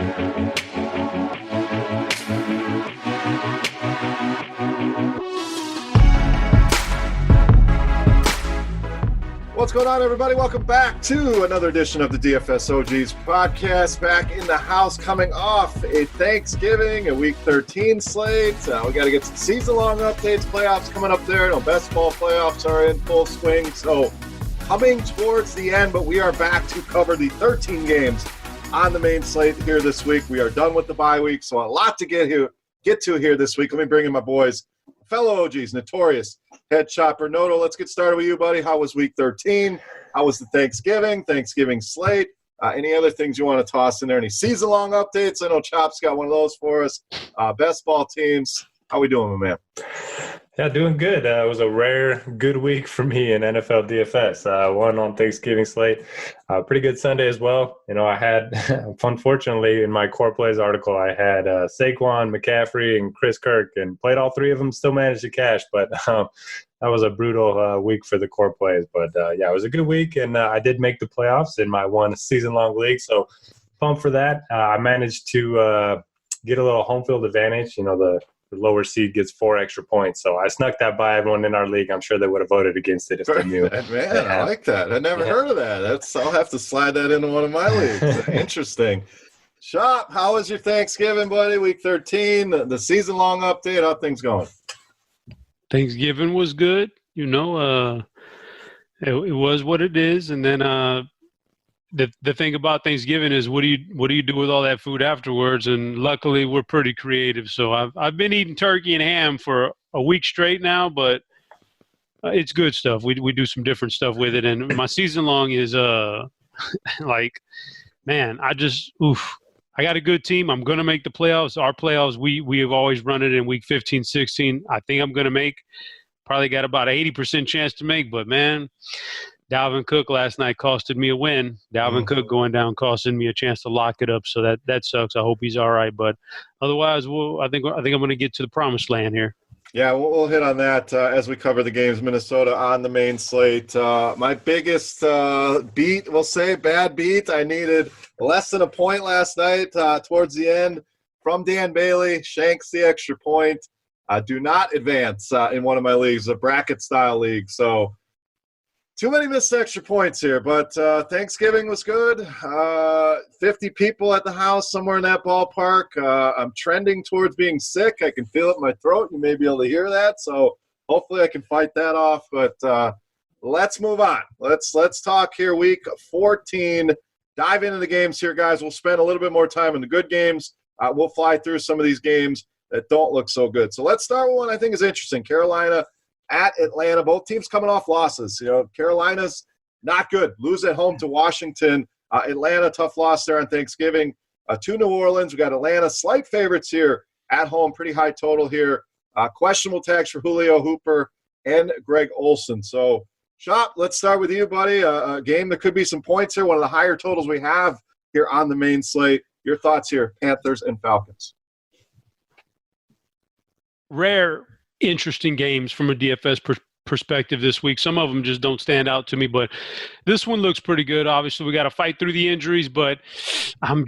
What's going on, everybody? Welcome back to another edition of the DFS OGs podcast. Back in the house, coming off a Thanksgiving, a Week 13 slate. We got to get some season-long updates, playoffs coming up there. Best ball playoffs are in full swing, so coming towards the end. But we are back to cover the 13 games on the main slate here this week. We are done with the bye week, so a lot to get to here this week. Let me bring in my boys, fellow OGs, Notorious, headChopper. Noto, let's get started with you, buddy. How was Week 13? How was the Thanksgiving slate? Any other things you want to toss in there? Any season-long updates? I know Chop's got one of those for us. Best ball teams. How we doing, my man? Yeah, doing good. It was a rare good week for me in NFL DFS. One on Thanksgiving slate. Pretty good Sunday as well. I had, unfortunately, in my core plays article, I had Saquon, McCaffrey, and Chris Kirk, and played all three of them, still managed to cash. But that was a brutal week for the core plays. But, yeah, it was a good week, and I did make the playoffs in my one season-long league. So pumped for that. I managed to get a little home field advantage. The lower seed gets 4 extra points. So I snuck that by everyone in our league. I'm sure they would have voted against it if they knew. Man, I like that. I never heard of that. I'll have to slide that into one of my leagues. Interesting. Shop, how was your Thanksgiving, buddy? Week 13, the season-long update. How things going? Thanksgiving was good. It was what it is. And then the thing about Thanksgiving is what do you do with all that food afterwards? And luckily we're pretty creative. So I've been eating turkey and ham for a week straight now, but it's good stuff. We do some different stuff with it. And my season long is man, I got a good team. I'm going to make the playoffs. Our playoffs, we have always run it in week 15, 16. I think I'm going to make, probably got about an 80% chance to make, but man, Dalvin Cook last night costed me a win. Dalvin Cook going down costed me a chance to lock it up, so that sucks. I hope he's all right, but otherwise, I think I'm going to get to the promised land here. Yeah, we'll hit on that as we cover the games. Minnesota on the main slate. My biggest beat, we'll say, bad beat. I needed less than a point last night towards the end from Dan Bailey. Shanks the extra point. Do not advance in one of my leagues, a bracket-style league, so too many missed extra points here, but Thanksgiving was good. 50 people at the house, somewhere in that ballpark. I'm trending towards being sick. I can feel it in my throat. You may be able to hear that, so hopefully I can fight that off. But let's move on. Let's talk here week 14. Dive into the games here, guys. We'll spend a little bit more time in the good games. We'll fly through some of these games that don't look so good. So let's start with one I think is interesting. Carolina at Atlanta, both teams coming off losses. Carolina's not good. Lose at home to Washington. Atlanta, tough loss there on Thanksgiving. To New Orleans, we got Atlanta, slight favorites here at home, pretty high total here. Questionable tags for Julio Hooper and Greg Olsen. So, Shop, let's start with you, buddy. A game that could be some points here, one of the higher totals we have here on the main slate. Your thoughts here, Panthers and Falcons. Rare interesting games from a DFS perspective this week. Some of them just don't stand out to me, but this one looks pretty good. Obviously, we got to fight through the injuries, but I'm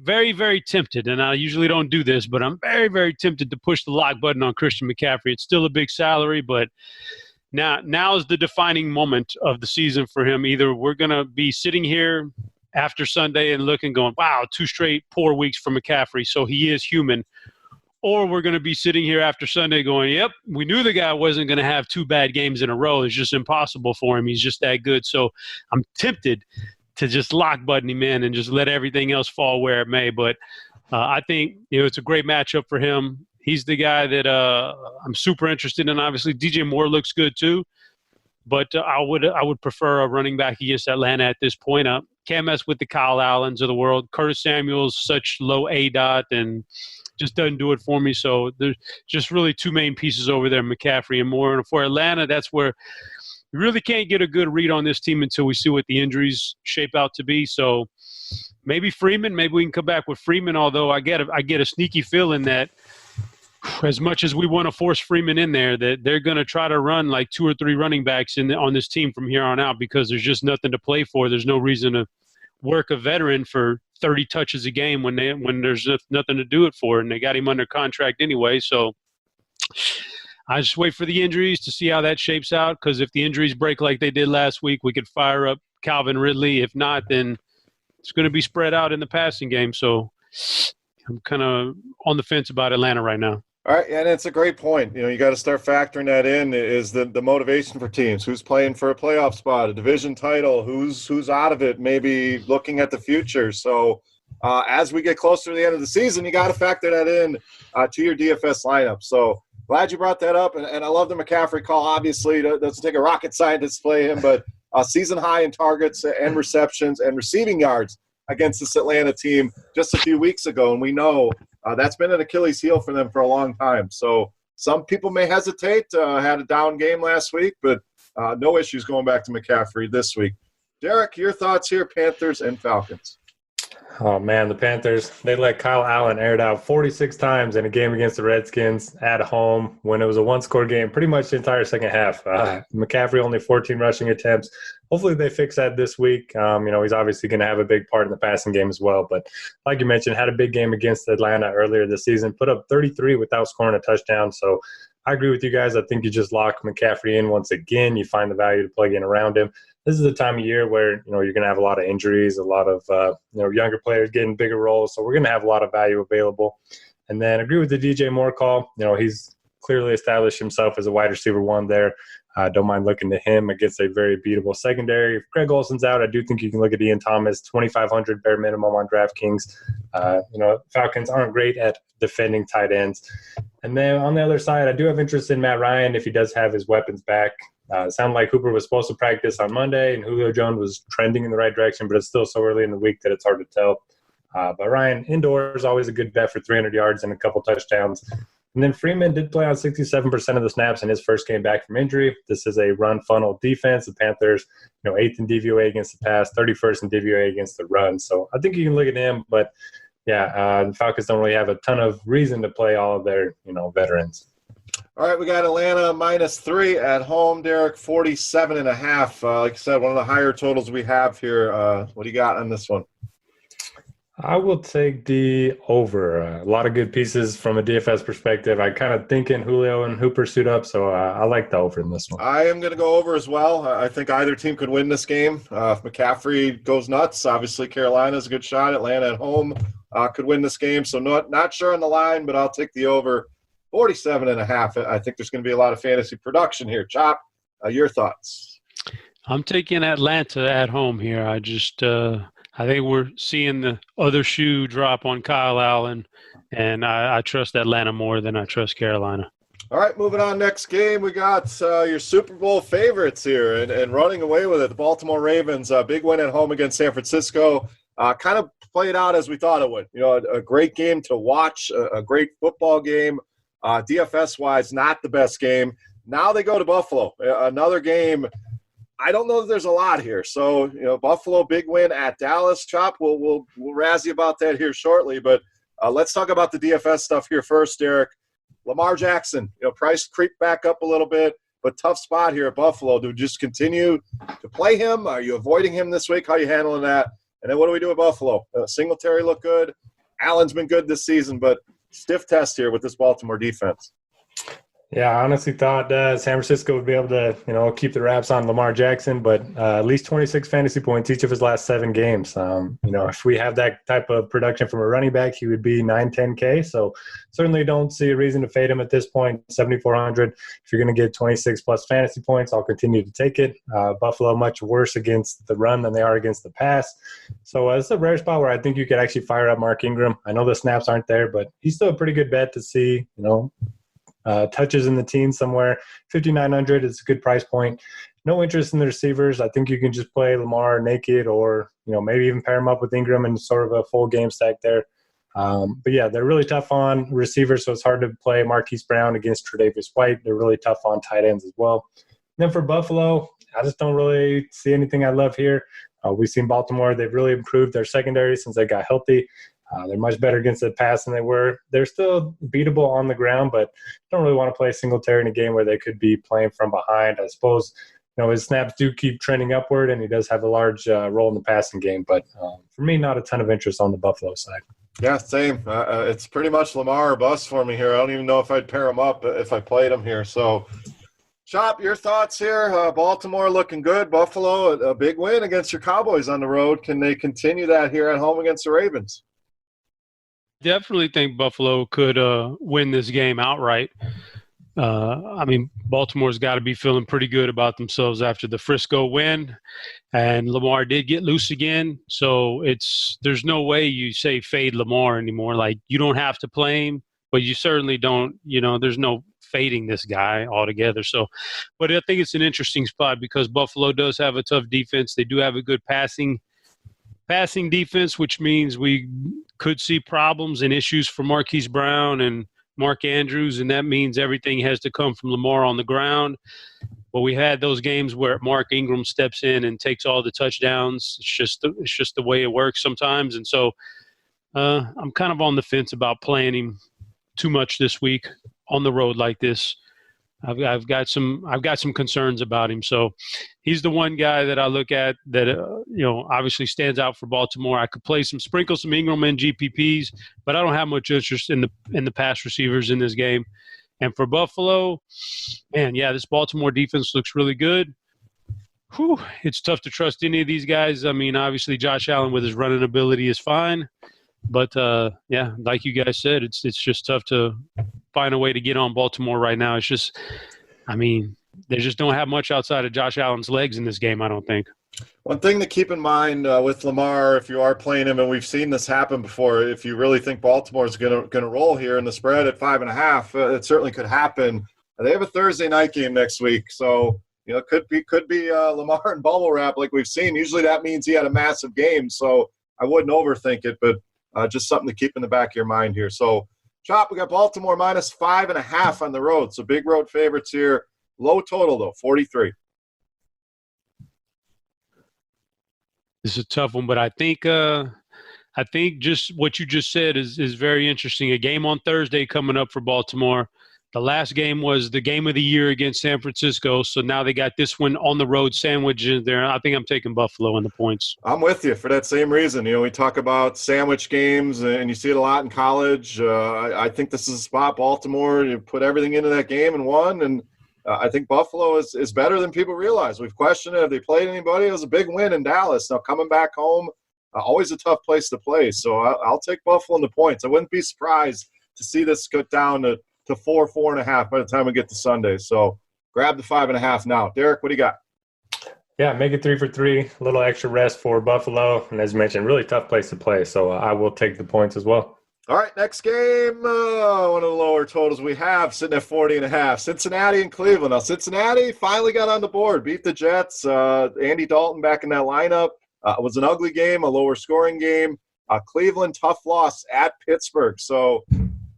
very, very tempted, and I usually don't do this, but I'm very, very tempted to push the lock button on Christian McCaffrey. It's still a big salary, but now is the defining moment of the season for him. Either we're going to be sitting here after Sunday and looking, going, wow, 2 straight poor weeks for McCaffrey, so he is human. Or we're going to be sitting here after Sunday going, yep, we knew the guy wasn't going to have 2 bad games in a row. It's just impossible for him. He's just that good. So I'm tempted to just lock button him in and just let everything else fall where it may. But I think it's a great matchup for him. He's the guy that I'm super interested in. Obviously, DJ Moore looks good too. But I would prefer a running back against Atlanta at this point. Can't mess with the Kyle Allens of the world. Curtis Samuel's such low ADOT and just doesn't do it for me. So there's just really 2 main pieces over there, McCaffrey and Moore. And for Atlanta, that's where you really can't get a good read on this team until we see what the injuries shape out to be. So maybe Freeman. Maybe we can come back with Freeman, although I get a sneaky feeling that as much as we want to force Freeman in there, that they're going to try to run like 2 or 3 running backs on this team from here on out because there's just nothing to play for. There's no reason to work a veteran for 30 touches a game when there's nothing to do it for, and they got him under contract anyway. So I just wait for the injuries to see how that shapes out, because if the injuries break like they did last week, we could fire up Calvin Ridley. If not, then it's going to be spread out in the passing game. So I'm kind of on the fence about Atlanta right now. All right, and it's a great point. You got to start factoring that in, is the motivation for teams. Who's playing for a playoff spot, a division title, who's out of it, maybe looking at the future. So as we get closer to the end of the season, you got to factor that in to your DFS lineup. So glad you brought that up, and I love the McCaffrey call. Obviously, it doesn't take a rocket scientist to play him, but season high in targets and receptions and receiving yards against this Atlanta team just a few weeks ago, and we know that's been an Achilles heel for them for a long time. So some people may hesitate. Had a down game last week, but no issues going back to McCaffrey this week. Derek, your thoughts here, Panthers and Falcons? Oh, man, the Panthers, they let Kyle Allen air it out 46 times in a game against the Redskins at home when it was a one-score game pretty much the entire second half. McCaffrey only 14 rushing attempts. Hopefully they fix that this week. He's obviously going to have a big part in the passing game as well. But like you mentioned, had a big game against Atlanta earlier this season, put up 33 without scoring a touchdown. So I agree with you guys. I think you just lock McCaffrey in once again. You find the value to plug in around him. This is the time of year where, you're going to have a lot of injuries, a lot of, younger players getting bigger roles. So we're going to have a lot of value available. And then agree with the DJ Moore call. He's clearly established himself as a wide receiver one there. Don't mind looking to him against a very beatable secondary. If Greg Olson's out, I do think you can look at Ian Thomas, 2,500 bare minimum on DraftKings. Falcons aren't great at defending tight ends. And then on the other side, I do have interest in Matt Ryan if he does have his weapons back. It sounded like Hooper was supposed to practice on Monday, and Julio Jones was trending in the right direction, but it's still so early in the week that it's hard to tell. But Ryan, indoors, always a good bet for 300 yards and a couple touchdowns. And then Freeman did play on 67% of the snaps in his first game back from injury. This is a run funnel defense. The Panthers, 8th in DVOA against the pass, 31st in DVOA against the run. So I think you can look at him, but the Falcons don't really have a ton of reason to play all of their, veterans. All right, we got Atlanta -3 at home. Derek, 47.5. Like I said, one of the higher totals we have here. What do you got on this one? I will take the over. A lot of good pieces from a DFS perspective. I kind of thinking Julio and Hooper suit up, so I like the over in this one. I am going to go over as well. I think either team could win this game. If McCaffrey goes nuts, obviously Carolina's a good shot. Atlanta at home could win this game. So not sure on the line, but I'll take the over. 47.5. I think there's going to be a lot of fantasy production here. Chop, your thoughts? I'm taking Atlanta at home here. I just I think we're seeing the other shoe drop on Kyle Allen, and I trust Atlanta more than I trust Carolina. All right, moving on. Next game, we got your Super Bowl favorites here and running away with it. The Baltimore Ravens, big win at home against San Francisco. Kind of played out as we thought it would. A great game to watch, a great football game. DFS-wise, not the best game. Now they go to Buffalo. Another game. I don't know that there's a lot here. So, Buffalo, big win at Dallas. Chop, we'll razz you about that here shortly. But let's talk about the DFS stuff here first, Derek. Lamar Jackson, price creep back up a little bit, but tough spot here at Buffalo. Do we just continue to play him? Are you avoiding him this week? How are you handling that? And then what do we do at Buffalo? Singletary looked good. Allen's been good this season, but stiff test here with this Baltimore defense. Yeah, I honestly thought San Francisco would be able to, keep the wraps on Lamar Jackson, but at least 26 fantasy points each of his last 7 games. If we have that type of production from a running back, he would be 9-10K. So certainly don't see a reason to fade him at this point. 7,400. If you're going to get 26 plus fantasy points, I'll continue to take it. Buffalo much worse against the run than they are against the pass. So it's a rare spot where I think you could actually fire up Mark Ingram. I know the snaps aren't there, but he's still a pretty good bet to see, touches in the teens somewhere. 5,900 is a good price point. No interest in the receivers. I think you can just play Lamar naked or, maybe even pair him up with Ingram and sort of a full game stack there. But yeah, they're really tough on receivers, so it's hard to play Marquise Brown against Tre'Davious White. They're really tough on tight ends as well. And then for Buffalo, I just don't really see anything I love here. We've seen Baltimore. They've really improved their secondary since they got healthy. They're much better against the pass than they were. They're still beatable on the ground, but don't really want to play Singletary in a game where they could be playing from behind. I suppose, his snaps do keep trending upward, and he does have a large role in the passing game. But for me, not a ton of interest on the Buffalo side. Yeah, same. It's pretty much Lamar or bust for me here. I don't even know if I'd pair him up if I played him here. So, Chop, your thoughts here? Baltimore looking good. Buffalo, a big win against your Cowboys on the road. Can they continue that here at home against the Ravens? Definitely think Buffalo could win this game outright. Baltimore's got to be feeling pretty good about themselves after the Frisco win, and Lamar did get loose again. So there's no way you say fade Lamar anymore. Like, you don't have to play him, but you certainly don't. There's no fading this guy altogether. So, but I think it's an interesting spot because Buffalo does have a tough defense. They do have a good passing defense, which means we could see problems and issues for Marquise Brown and Mark Andrews, and that means everything has to come from Lamar on the ground. But we had those games where Mark Ingram steps in and takes all the touchdowns. It's just the way it works sometimes. And so I'm kind of on the fence about playing him too much this week on the road like this. I've got some concerns about him. So he's the one guy that I look at that obviously stands out for Baltimore. I could sprinkle some Ingram and GPPs, but I don't have much interest in the pass receivers in this game. And for Buffalo, man, yeah, this Baltimore defense looks really good. It's tough to trust any of these guys. I mean, obviously Josh Allen with his running ability is fine, but yeah, like you guys said, it's just tough to find a way to get on Baltimore right now. It's just, they just don't have much outside of Josh Allen's legs in this game, I don't think. One thing to keep in mind with Lamar, if you are playing him, and we've seen this happen before, if you really think Baltimore is going to roll here in the spread at 5.5, it certainly could happen. They have a Thursday night game next week, so it could be Lamar and bubble wrap like we've seen. Usually that means he had a massive game, so I wouldn't overthink it, but just something to keep in the back of your mind here. So, Chop, we got Baltimore minus 5.5 on the road. So big road favorites here. Low total, though, 43. This is a tough one, but I think just what you just said is very interesting. A game on Thursday coming up for Baltimore. The last game was the game of the year against San Francisco, so now they got this one on the road sandwich in there. I think I'm taking Buffalo in the points. I'm with you for that same reason. We talk about sandwich games, and you see it a lot in college. I think this is a spot, Baltimore. You put everything into that game and won, and I think Buffalo is better than people realize. We've questioned it. Have they played anybody? It was a big win in Dallas. Now coming back home, always a tough place to play. So I'll take Buffalo in the points. I wouldn't be surprised to see this go down to 4.5 by the time we get to Sunday. So grab the 5.5 now. Derek, what do you got? Yeah, make it 3 for 3. A little extra rest for Buffalo. And as mentioned, really tough place to play. So I will take the points as well. All right, next game, one of the lower totals we have, sitting at 40.5. Cincinnati and Cleveland. Now, Cincinnati finally got on the board, beat the Jets. Andy Dalton back in that lineup. It was an ugly game, a lower scoring game. Cleveland, tough loss at Pittsburgh. So,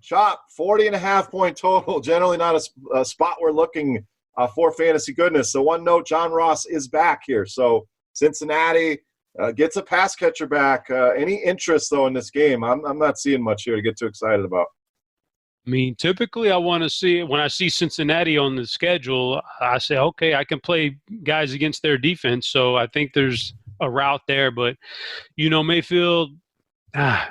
Chop, 40.5-point total. Generally not a spot we're looking for fantasy goodness. So one note, John Ross is back here. So Cincinnati gets a pass catcher back. Any interest, though, in this game? I'm not seeing much here to get too excited about. Typically I want to see – when I see Cincinnati on the schedule, I say, okay, I can play guys against their defense. So I think there's a route there. But, Mayfield –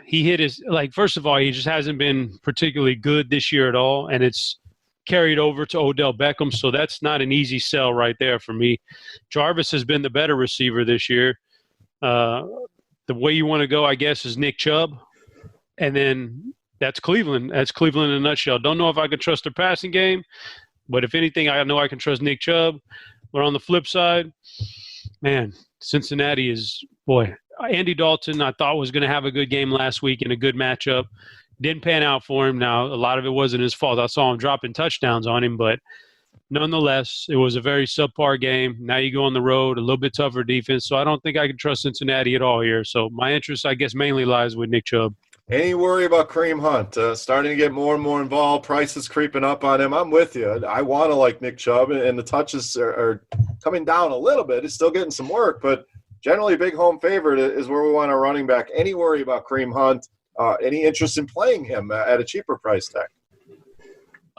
he hit his – first of all, he just hasn't been particularly good this year at all, and it's carried over to Odell Beckham, so that's not an easy sell right there for me. Jarvis has been the better receiver this year. The way you want to go, I guess, is Nick Chubb, and then that's Cleveland. That's Cleveland in a nutshell. Don't know if I can trust their passing game, but if anything, I know I can trust Nick Chubb. But on the flip side, man, Cincinnati is – boy – Andy Dalton, I thought, was going to have a good game last week in a good matchup. Didn't pan out for him. Now, a lot of it wasn't his fault. I saw him dropping touchdowns on him, but nonetheless, it was a very subpar game. Now you go on the road, a little bit tougher defense, so I don't think I can trust Cincinnati at all here. So my interest, I guess, mainly lies with Nick Chubb. Any worry about Kareem Hunt? Starting to get more and more involved. Prices creeping up on him. I'm with you. I want to like Nick Chubb, and the touches are coming down a little bit. He's still getting some work, but generally, big home favorite is where we want our running back. Any worry about Kareem Hunt? Any interest in playing him at a cheaper price tag?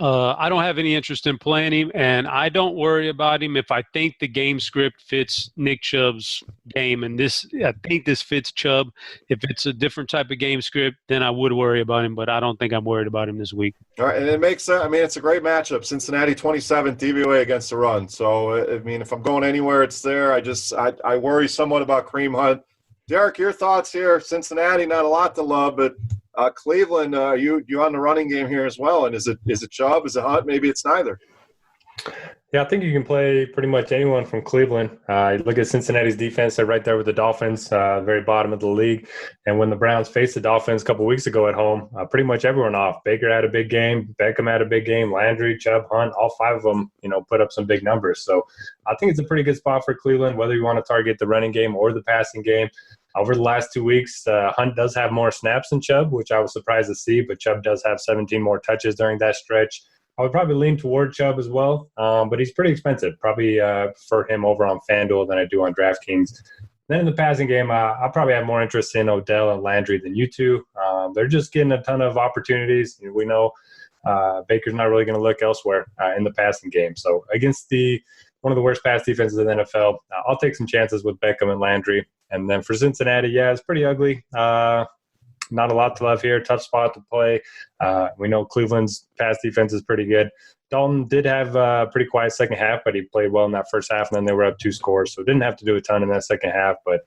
I don't have any interest in playing him, and I don't worry about him if I think the game script fits Nick Chubb's game. And I think this fits Chubb. If it's a different type of game script, then I would worry about him, but I don't think I'm worried about him this week. All right, and it makes sense. I mean, it's a great matchup. Cincinnati 27th DVOA against the run. So, I mean, if I'm going anywhere, it's there. I worry somewhat about Kareem Hunt. Derek, your thoughts here? Cincinnati, not a lot to love, but Cleveland, you on the running game here as well. And is it Chubb? Is it Hunt? Maybe it's neither. Yeah, I think you can play pretty much anyone from Cleveland. You look at Cincinnati's defense; they're right there with the Dolphins, very bottom of the league. And when the Browns faced the Dolphins a couple weeks ago at home, pretty much everyone off. Baker had a big game, Beckham had a big game, Landry, Chubb, Hunt, all five of them, put up some big numbers. So I think it's a pretty good spot for Cleveland, whether you want to target the running game or the passing game. Over the last 2 weeks, Hunt does have more snaps than Chubb, which I was surprised to see, but Chubb does have 17 more touches during that stretch. I would probably lean toward Chubb as well, but he's pretty expensive. Probably for him over on FanDuel than I do on DraftKings. Then in the passing game, I probably have more interest in Odell and Landry than you two. They're just getting a ton of opportunities. We know Baker's not really going to look elsewhere in the passing game. So against one of the worst pass defenses in the NFL, I'll take some chances with Beckham and Landry. And then for Cincinnati, yeah, it's pretty ugly. Not a lot to love here. Tough spot to play. We know Cleveland's pass defense is pretty good. Dalton did have a pretty quiet second half, but he played well in that first half, and then they were up 2 scores. So didn't have to do a ton in that second half. But,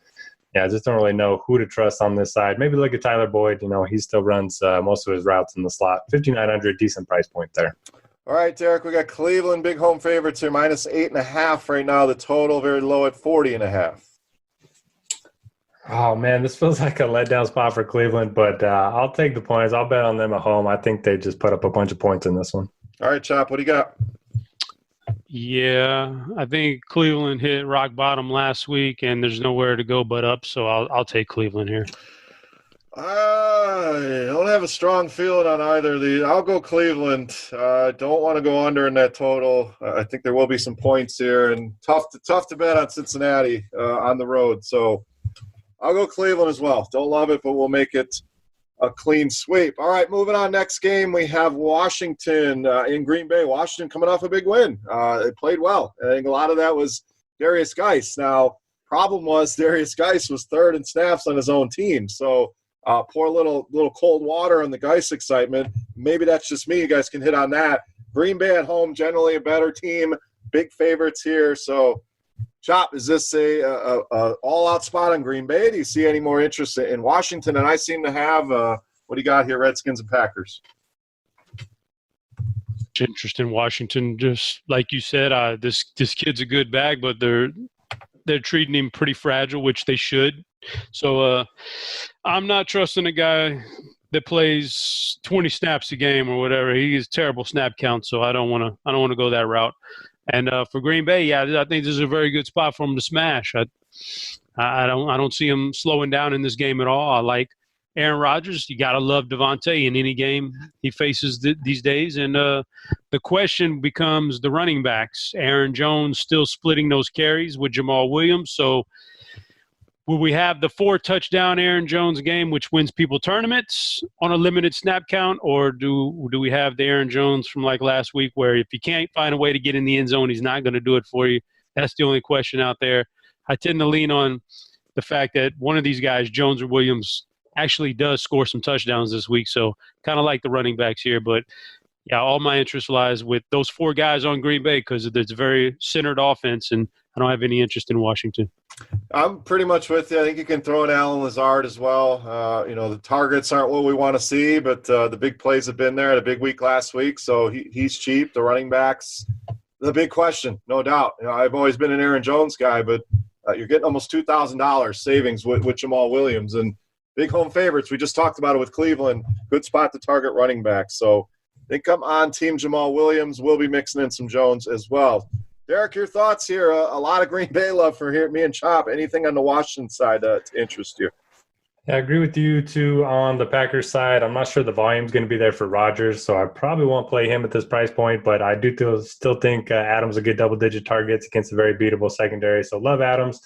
yeah, I just don't really know who to trust on this side. Maybe look at Tyler Boyd. He still runs most of his routes in the slot. 5,900, decent price point there. All right, Derek, we got Cleveland, big home favorites here, minus 8.5 right now. The total very low at 40.5. Oh, man, this feels like a letdown spot for Cleveland, but I'll take the points. I'll bet on them at home. I think they just put up a bunch of points in this one. All right, Chop, what do you got? Yeah, I think Cleveland hit rock bottom last week, and there's nowhere to go but up, so I'll take Cleveland here. I don't have a strong feeling on either of these. I'll go Cleveland. Don't want to go under in that total. I think there will be some points here, and tough to bet on Cincinnati on the road. So I'll go Cleveland as well. Don't love it, but we'll make it a clean sweep. All right, moving on. Next game, we have Washington in Green Bay. Washington coming off a big win. They played well. I think a lot of that was Darius Geis. Now, problem was Darius Geis was third in snaps on his own team. So pour a little cold water on the Geis excitement. Maybe that's just me. You guys can hit on that. Green Bay at home, generally a better team. Big favorites here. So, Chop, is this a all-out spot on Green Bay? Do you see any more interest in Washington? And I seem to have what do you got here, Redskins and Packers? Interest in Washington, just like you said, this kid's a good bag, but they're treating him pretty fragile, which they should. So I'm not trusting a guy that plays 20 snaps a game or whatever. He has terrible snap count, so I don't want to go that route. And for Green Bay, yeah, I think this is a very good spot for him to smash. I don't see him slowing down in this game at all. I like Aaron Rodgers. You got to love Devontae in any game he faces these days. And the question becomes the running backs. Aaron Jones still splitting those carries with Jamal Williams. So will we have the 4-touchdown Aaron Jones game, which wins people tournaments on a limited snap count, or do we have the Aaron Jones from like last week where if you can't find a way to get in the end zone, he's not going to do it for you? That's the only question out there. I tend to lean on the fact that one of these guys, Jones or Williams, actually does score some touchdowns this week, so kind of like the running backs here. But, yeah, all my interest lies with those 4 guys on Green Bay because it's a very centered offense, and I don't have any interest in Washington. I'm pretty much with you. I think you can throw in Alan Lazard as well. The targets aren't what we want to see, but the big plays have been there. Had a big week last week, so he's cheap. The running backs, the big question, no doubt. I've always been an Aaron Jones guy, but you're getting almost $2,000 savings with Jamal Williams. And big home favorites. We just talked about it with Cleveland. Good spot to target running backs. So I think I'm on Team Jamal Williams. We'll be mixing in some Jones as well. Derek, your thoughts here? A lot of Green Bay love for here. Me and Chop. Anything on the Washington side to interest you? Yeah, I agree with you, too, on the Packers side. I'm not sure the volume's going to be there for Rodgers, so I probably won't play him at this price point, but I do still think Adams a good double-digit targets against a very beatable secondary, so love Adams.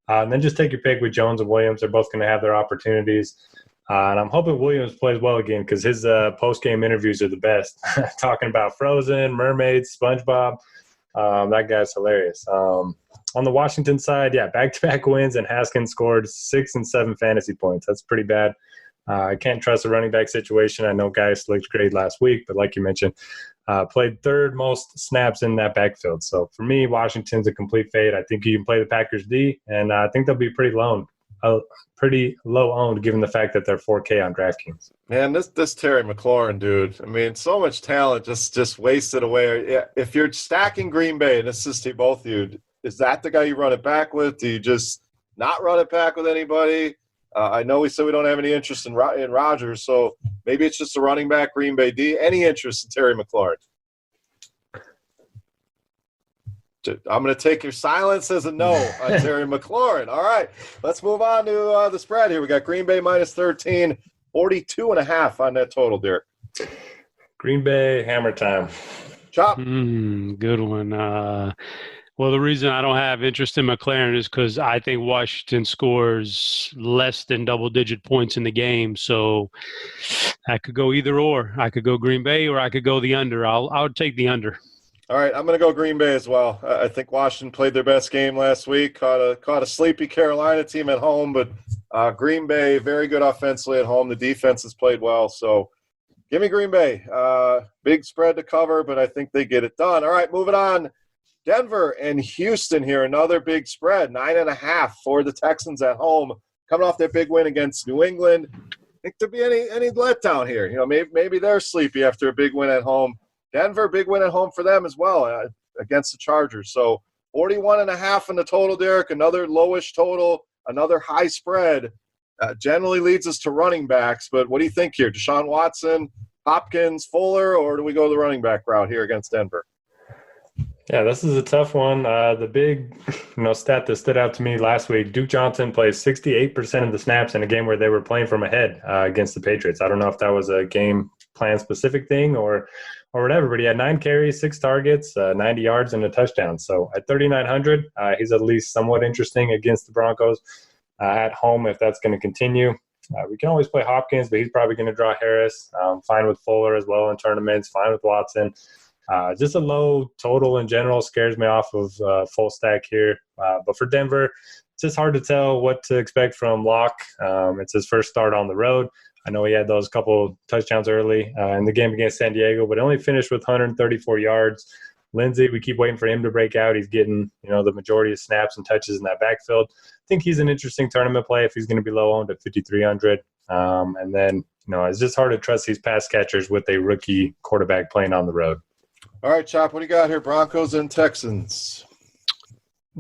And then just take your pick with Jones and Williams. They're both going to have their opportunities. And I'm hoping Williams plays well again because his post-game interviews are the best. Talking about Frozen, Mermaids, SpongeBob. That guy's hilarious. On the Washington side, back-to-back wins, and Haskins scored 6 and 7 fantasy points. That's pretty bad. I can't trust the running back situation. I know Geis looked great last week, but like you mentioned, played third most snaps in that backfield. So for me, Washington's a complete fade. I think you can play the Packers D, and I think they'll be pretty low owned given the fact that they're 4K on DraftKings. Man, this Terry McLaurin dude. I mean, so much talent just wasted away. If you're stacking Green Bay, and this is to both of you, is that the guy you run it back with? Do you just not run it back with anybody? I know we said we don't have any interest in Rodgers, so maybe it's just a running back, Green Bay D. Any interest in Terry McLaurin? I'm going to take your silence as a no on Terry McLaurin. All right, let's move on to the spread here. We got Green Bay minus 13, 42.5 on that total, Derek. Green Bay, hammer time. Chop. Good one. Well, the reason I don't have interest in McLaren is because I think Washington scores less than double-digit points in the game. So I could go either or. I could go Green Bay or I could go the under. I'll take the under. All right, I'm going to go Green Bay as well. I think Washington played their best game last week. Caught a sleepy Carolina team at home, but Green Bay, very good offensively at home. The defense has played well. So give me Green Bay. Big spread to cover, but I think they get it done. All right, moving on. Denver and Houston here, another big spread, 9.5 for the Texans at home, coming off their big win against New England. Think there'll be any letdown here? You know, maybe they're sleepy after a big win at home. Denver, big win at home for them as well against the Chargers. So 41.5 in the total, Derek. Another lowish total, another high spread. Generally leads us to running backs, but what do you think here? Deshaun Watson, Hopkins, Fuller, or do we go the running back route here against Denver? Yeah, this is a tough one. The big stat that stood out to me last week, Duke Johnson plays 68% of the snaps in a game where they were playing from ahead against the Patriots. I don't know if that was a game plan specific thing or whatever, but he had 9 carries, 6 targets, 90 yards, and a touchdown. So at 3,900, he's at least somewhat interesting against the Broncos at home if that's going to continue. We can always play Hopkins, but he's probably going to draw Harris. Fine with Fuller as well in tournaments, fine with Watson. Just a low total in general scares me off of full stack here. But for Denver, it's just hard to tell what to expect from Locke. It's his first start on the road. I know he had those couple touchdowns early in the game against San Diego, but only finished with 134 yards. Lindsey, we keep waiting for him to break out. He's getting, the majority of snaps and touches in that backfield. I think he's an interesting tournament play if he's going to be low owned at 5,300. And then, it's just hard to trust these pass catchers with a rookie quarterback playing on the road. All right, Chop, what do you got here? Broncos and Texans.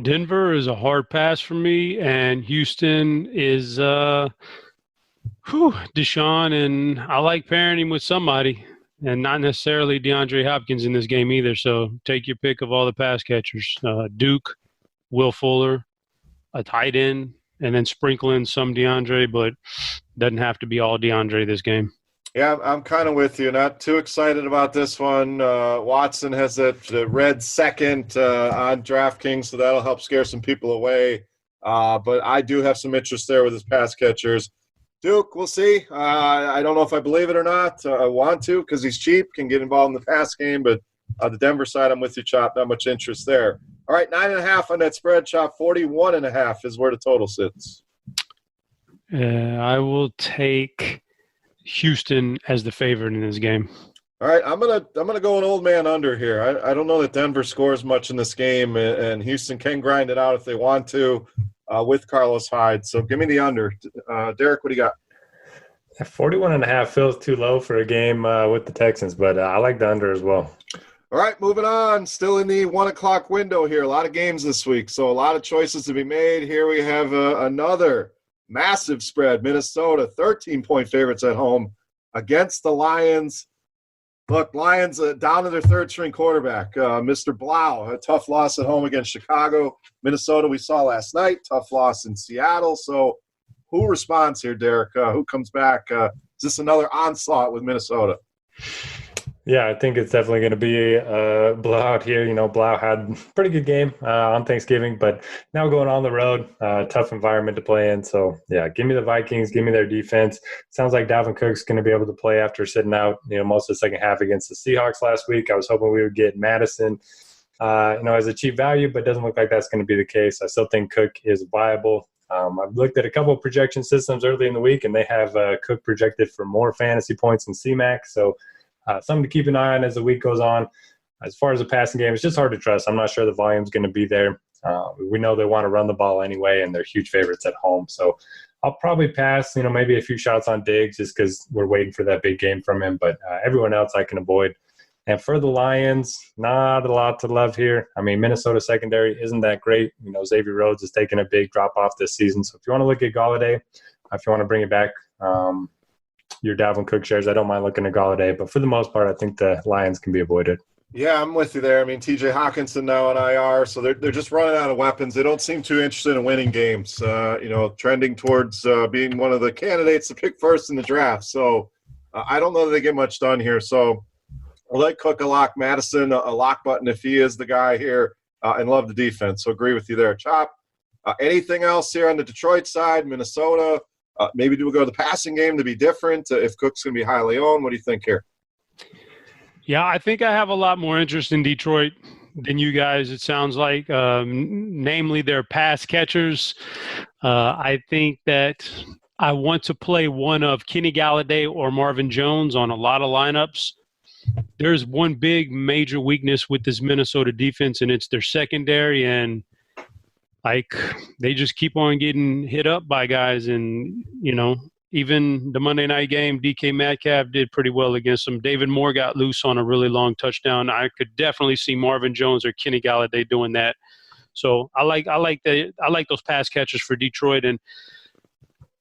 Denver is a hard pass for me, and Houston is Deshaun, and I like pairing him with somebody, and not necessarily DeAndre Hopkins in this game either. So take your pick of all the pass catchers. Duke, Will Fuller, a tight end, and then sprinkle in some DeAndre, but doesn't have to be all DeAndre this game. Yeah, I'm kind of with you. Not too excited about this one. Watson has that red second on DraftKings, so that'll help scare some people away. But I do have some interest there with his pass catchers. Duke, we'll see. I don't know if I believe it or not. I want to because he's cheap, can get involved in the pass game. But the Denver side, I'm with you, Chop. Not much interest there. All right, 9.5 on that spread, Chop. 41.5 is where the total sits. I will take Houston as the favorite in this game. All right, I'm gonna go an old man under here. I don't know that Denver scores much in this game, and Houston can grind it out if they want to with Carlos Hyde. So give me the under. Derek, what do you got? 41.5 feels too low for a game with the Texans, but I like the under as well. All right, moving on. Still in the 1 o'clock window here. A lot of games this week, so a lot of choices to be made. Here we have another massive spread. Minnesota, 13-point favorites at home against the Lions. Look, Lions down to their third-string quarterback, Mr. Blau. A tough loss at home against Chicago. Minnesota, we saw last night. Tough loss in Seattle. So who responds here, Derek? Who comes back? Is this another onslaught with Minnesota? Yeah, I think it's definitely going to be a blowout here. Blau had a pretty good game on Thanksgiving, but now going on the road, tough environment to play in. So, yeah, give me the Vikings, give me their defense. Sounds like Dalvin Cook's going to be able to play after sitting out, most of the second half against the Seahawks last week. I was hoping we would get Madison, as a cheap value, but it doesn't look like that's going to be the case. I still think Cook is viable. I've looked at a couple of projection systems early in the week, and they have Cook projected for more fantasy points than C-Mac. So, something to keep an eye on as the week goes on. As far as the passing game, it's just hard to trust. I'm not sure the volume's going to be there. We know they want to run the ball anyway, and they're huge favorites at home. So I'll probably pass, maybe a few shots on Diggs just because we're waiting for that big game from him. But everyone else I can avoid. And for the Lions, not a lot to love here. I mean, Minnesota secondary isn't that great. Xavier Rhodes is taking a big drop-off this season. So if you want to look at Galladay, if you want to bring it back, your Dalvin Cook shares, I don't mind looking at Galladay, but for the most part, I think the Lions can be avoided. Yeah, I'm with you there. I mean, TJ Hawkinson now on IR, so they're just running out of weapons. They don't seem too interested in winning games, trending towards being one of the candidates to pick first in the draft. So I don't know that they get much done here. So I'll let Cook a lock, Madison a lock button if he is the guy here, and love the defense. So agree with you there, Chop. Anything else here on the Detroit side, Minnesota? Maybe do we go to the passing game to be different if Cook's going to be highly owned? What do you think here? Yeah, I think I have a lot more interest in Detroit than you guys, it sounds like, namely their pass catchers. I think that I want to play one of Kenny Galladay or Marvin Jones on a lot of lineups. There's one big major weakness with this Minnesota defense, and it's their secondary, and they just keep on getting hit up by guys. And, even the Monday night game, DK Metcalf did pretty well against them. David Moore got loose on a really long touchdown. I could definitely see Marvin Jones or Kenny Galladay doing that. So I like those pass catchers for Detroit.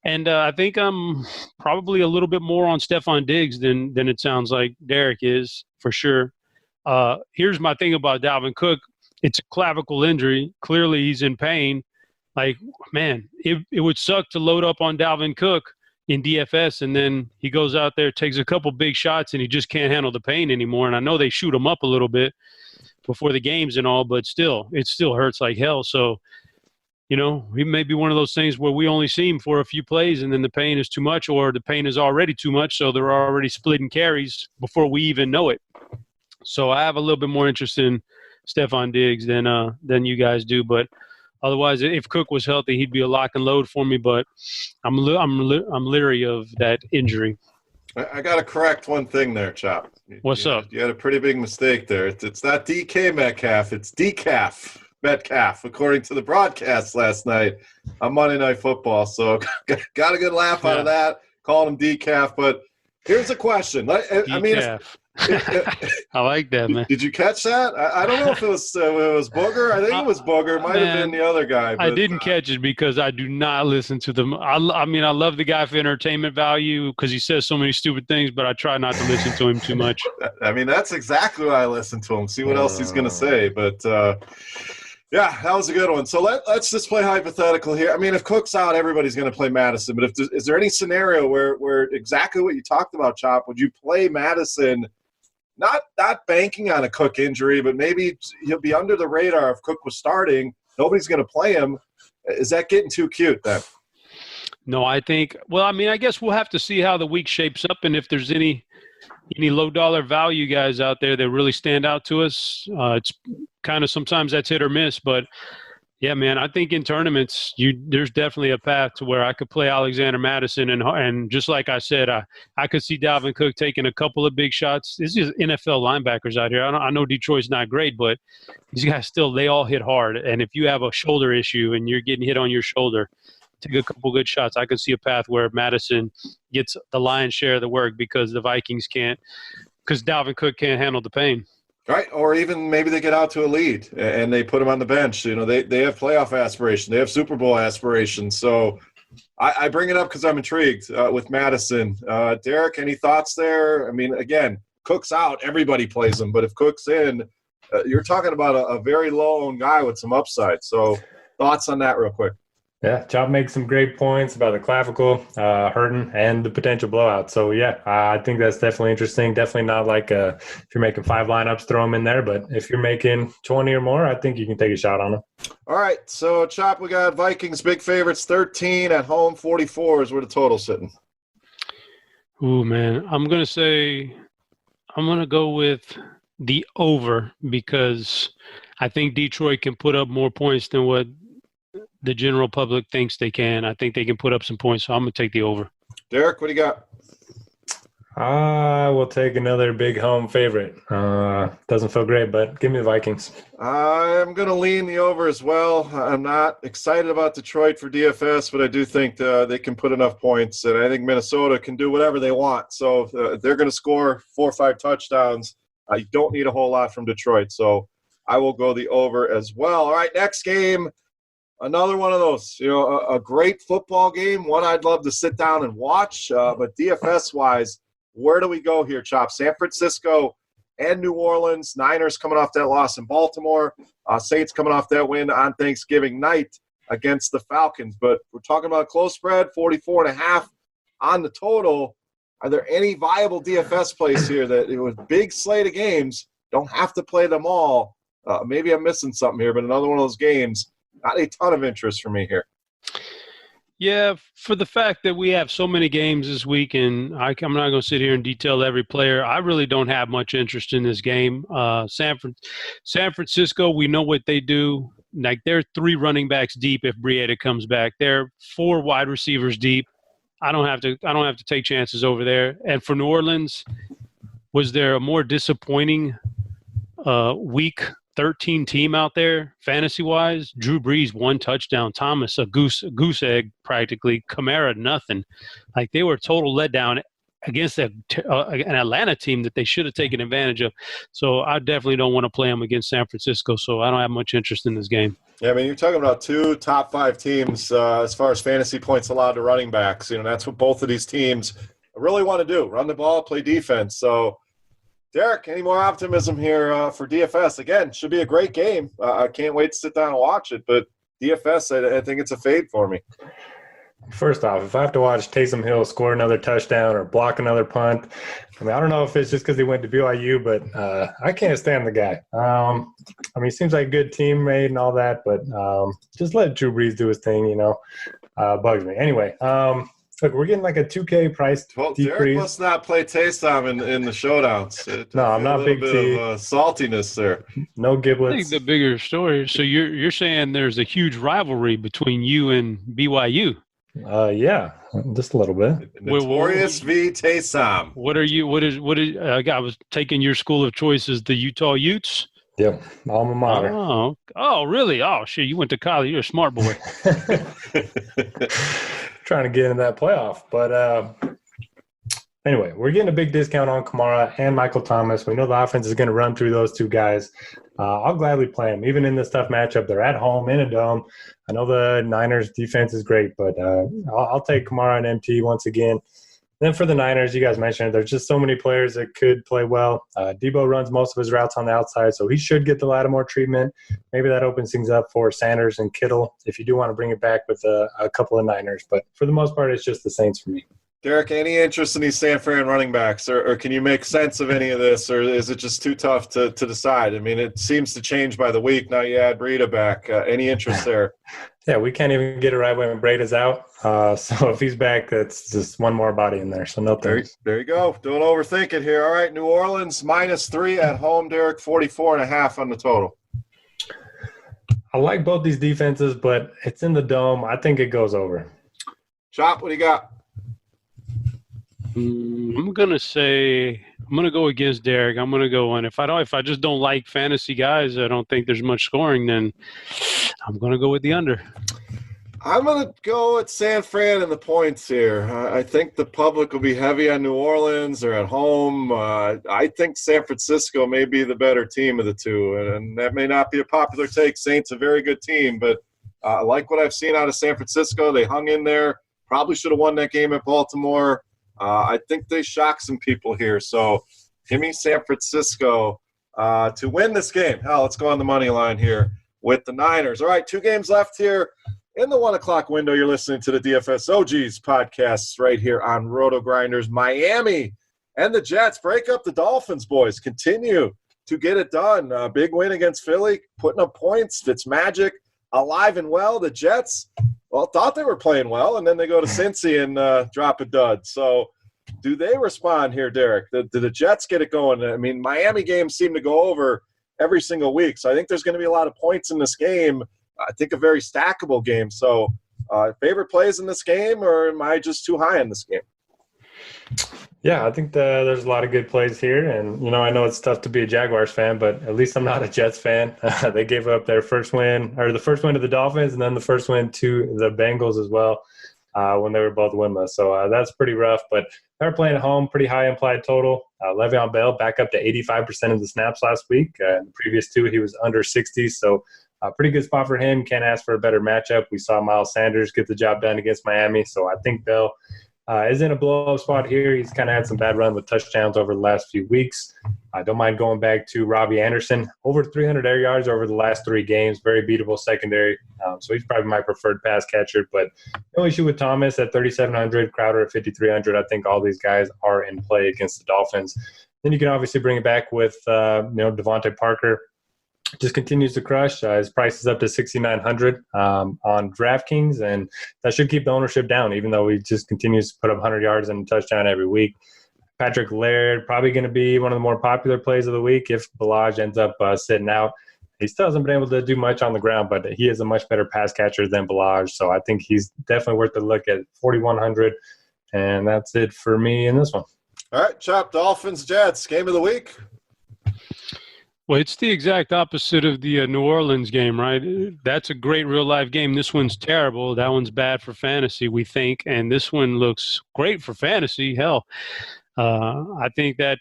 And I think I'm probably a little bit more on Stephon Diggs than it sounds like Derek is, for sure. Here's my thing about Dalvin Cook. It's a clavicle injury. Clearly he's in pain. Man, it would suck to load up on Dalvin Cook in DFS, and then he goes out there, takes a couple big shots, and he just can't handle the pain anymore. And I know they shoot him up a little bit before the games and all, but still, it still hurts like hell. So, he may be one of those things where we only see him for a few plays, and then the pain is too much, or the pain is already too much, so they're already splitting carries before we even know it. So I have a little bit more interest in Stephon Diggs than you guys do, but otherwise, if Cook was healthy, he'd be a lock and load for me. But I'm leery of that injury. I got to correct one thing there, Chop. What's up? You had a pretty big mistake there. It's not DK Metcalf. It's Decaf Metcalf, according to the broadcast last night on Monday Night Football. So got a good laugh out of that. Called him Decaf. But here's a question. I mean, I like that, man. Did you catch that? I don't know if it was Booger. I think it was Booger. It might have been the other guy. But, I didn't catch it because I do not listen to them. I mean, I love the guy for entertainment value because he says so many stupid things, but I try not to listen to him too much. I mean, that's exactly why I listen to him. See what else he's going to say. But, yeah, that was a good one. So let's just play hypothetical here. I mean, if Cook's out, everybody's going to play Madison. But is there any scenario where exactly what you talked about, Chop, would you play Madison – not banking on a Cook injury, but maybe he'll be under the radar if Cook was starting. Nobody's going to play him. Is that getting too cute then? No, I guess we'll have to see how the week shapes up and if there's any low-dollar value guys out there that really stand out to us. It's kind of sometimes that's hit or miss, but – yeah, man, I think in tournaments, there's definitely a path to where I could play Alexander Madison. And just like I said, I could see Dalvin Cook taking a couple of big shots. This is NFL linebackers out here. I know Detroit's not great, but these guys they all hit hard. And if you have a shoulder issue and you're getting hit on your shoulder, take a couple good shots. I could see a path where Madison gets the lion's share of the work because the Vikings can't – because Dalvin Cook can't handle the pain. Right, or even maybe they get out to a lead and they put him on the bench. They have playoff aspirations. They have Super Bowl aspirations. So I bring it up because I'm intrigued with Madison. Derek, any thoughts there? I mean, again, Cook's out. Everybody plays him. But if Cook's in, you're talking about a very low-owned guy with some upside. So thoughts on that real quick. Yeah, Chop makes some great points about the clavicle hurting and the potential blowout. So, yeah, I think that's definitely interesting. Definitely not like if you're making 5 lineups, throw them in there. But if you're making 20 or more, I think you can take a shot on them. All right, so, Chop, we got Vikings big favorites 13 at home, 44 is where the total's sitting. Ooh, man. I'm going to go with the over because I think Detroit can put up more points than what the general public thinks they can. I think they can put up some points, so I'm going to take the over. Derek, what do you got? I will take another big home favorite. Doesn't feel great, but give me the Vikings. I'm going to lean the over as well. I'm not excited about Detroit for DFS, but I do think they can put enough points, and I think Minnesota can do whatever they want. So if they're going to score 4 or 5 touchdowns, you don't need a whole lot from Detroit. So I will go the over as well. All right, next game. Another one of those, a great football game, one I'd love to sit down and watch. But DFS-wise, where do we go here, Chop? San Francisco and New Orleans. Niners coming off that loss in Baltimore. Saints coming off that win on Thanksgiving night against the Falcons. But we're talking about a close spread, 44.5 on the total. Are there any viable DFS plays here that it was big slate of games, don't have to play them all? Maybe I'm missing something here, but another one of those games. Not a ton of interest for me here. Yeah, for the fact that we have so many games this week, and I'm not going to sit here and detail every player. I really don't have much interest in this game. San Francisco, we know what they do. Like they're 3 running backs deep if Breida comes back. They're 4 wide receivers deep. I don't have to take chances over there. And for New Orleans, was there a more disappointing week 13 team out there, fantasy-wise? Drew Brees, 1 touchdown. Thomas, a goose egg practically. Kamara, nothing. Like, they were total letdown against an Atlanta team that they should have taken advantage of. So I definitely don't want to play them against San Francisco, so I don't have much interest in this game. Yeah, I mean, you're talking about 2 top 5 teams as far as fantasy points allowed to running backs. That's what both of these teams really want to do, run the ball, play defense. So, Derek, any more optimism here for DFS? Again, should be a great game. I can't wait to sit down and watch it, but DFS, I think it's a fade for me. First off, if I have to watch Taysom Hill score another touchdown or block another punt, I don't know if it's just because he went to BYU, but I can't stand the guy. He seems like a good teammate and all that, but just let Drew Brees do his thing, bugs me. Anyway, look, we're getting like a 2K price decrease. Derek must not play Taysom in the showdowns. No, I'm not big T. A little bit of saltiness there. No giblets. I think the bigger story, so you're saying there's a huge rivalry between you and BYU. Yeah, just a little bit. Notorious v. Taysom. I was taking your school of choice as the Utah Utes. Yep, alma mater. Oh, really? Oh, shit, you went to college. You're a smart boy. Trying to get in that playoff. But anyway, we're getting a big discount on Kamara and Michael Thomas. We know the offense is going to run through those 2 guys. I'll gladly play them, even in this tough matchup. They're at home in a dome. I know the Niners' defense is great, but I'll take Kamara and MT once again. Then for the Niners, you guys mentioned there's just so many players that could play well. Debo runs most of his routes on the outside, so he should get the Lattimore treatment. Maybe that opens things up for Sanders and Kittle if you do want to bring it back with a couple of Niners. But for the most part, it's just the Saints for me. Derek, any interest in these San Fran running backs, or can you make sense of any of this, or is it just too tough to decide? I mean, it seems to change by the week. Now you add Breida back. Any interest there? Yeah, we can't even get it right when Breida's out. So if he's back, that's just one more body in there. So no thanks. There you go. Don't overthink it here. All right, New Orleans -3 at home. Derek, 44.5 on the total. I like both these defenses, but it's in the dome. I think it goes over. Chop, what do you got? I'm gonna go against Derek. I'm gonna go on. If I just don't like fantasy guys, I don't think there's much scoring, then I'm gonna go with the under. I'm gonna go at San Fran and the points here. I think the public will be heavy on New Orleans. They're at home. I think San Francisco may be the better team of the 2, and that may not be a popular take. Saints a very good team, but I like what I've seen out of San Francisco. They hung in there. Probably should have won that game at Baltimore. I think they shocked some people here. So give me San Francisco to win this game. Let's go on the money line here with the Niners. All right, 2 games left here In the 1 o'clock window, you're listening to the DFS OGs podcasts right here on RotoGrinders. Miami and the Jets break up the Dolphins, boys. Continue to get it done. Big win against Philly, putting up points. Fitzmagic alive and well. The Jets, well, thought they were playing well, and then they go to Cincy and drop a dud. So do they respond here, Derek? Do the Jets get it going? I mean, Miami games seem to go over every single week. So I think there's going to be a lot of points in this game. I think a very stackable game. So favorite plays in this game, or am I just too high in this game? Yeah, I think there's a lot of good plays here. And, I know it's tough to be a Jaguars fan, but at least I'm not a Jets fan. They gave up their first win, or the first win to the Dolphins, and then the first win to the Bengals as well when they were both winless. So that's pretty rough. But they're playing at home, pretty high implied total. Le'Veon Bell back up to 85% of the snaps last week. In the previous two, he was under 60. So pretty good spot for him. Can't ask for a better matchup. We saw Miles Sanders get the job done against Miami. So I think Bell is in a blow-up spot here. He's kind of had some bad run with touchdowns over the last few weeks. I don't mind going back to Robbie Anderson. Over 300 air yards over the last 3 games. Very beatable secondary. So he's probably my preferred pass catcher. But the only issue with Thomas at 3,700, Crowder at 5,300, I think all these guys are in play against the Dolphins. Then you can obviously bring it back with Devontae Parker. Just continues to crush. His price is up to 6,900 on DraftKings, and that should keep the ownership down, even though he just continues to put up 100 yards and a touchdown every week. Patrick Laird, probably going to be one of the more popular plays of the week if Balaj ends up sitting out. He still hasn't been able to do much on the ground, but he is a much better pass catcher than Balaj, so I think he's definitely worth a look at 4,100, and that's it for me in this one. All right, Chop, Dolphins, Jets, game of the week. Well, it's the exact opposite of the New Orleans game, right? That's a great real-life game. This one's terrible. That one's bad for fantasy, we think, and this one looks great for fantasy. Hell, I think that,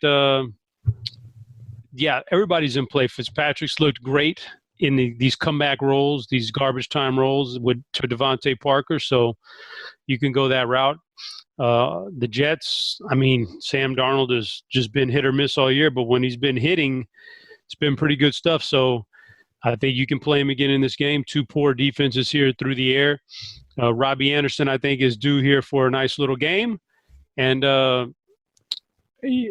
everybody's in play. Fitzpatrick's looked great in these comeback roles, these garbage time roles to Devontae Parker, so you can go that route. The Jets, Sam Darnold has just been hit or miss all year, but when he's been hitting – it's been pretty good stuff, so I think you can play him again in this game. 2 poor defenses here through the air. Robbie Anderson, I think, is due here for a nice little game. And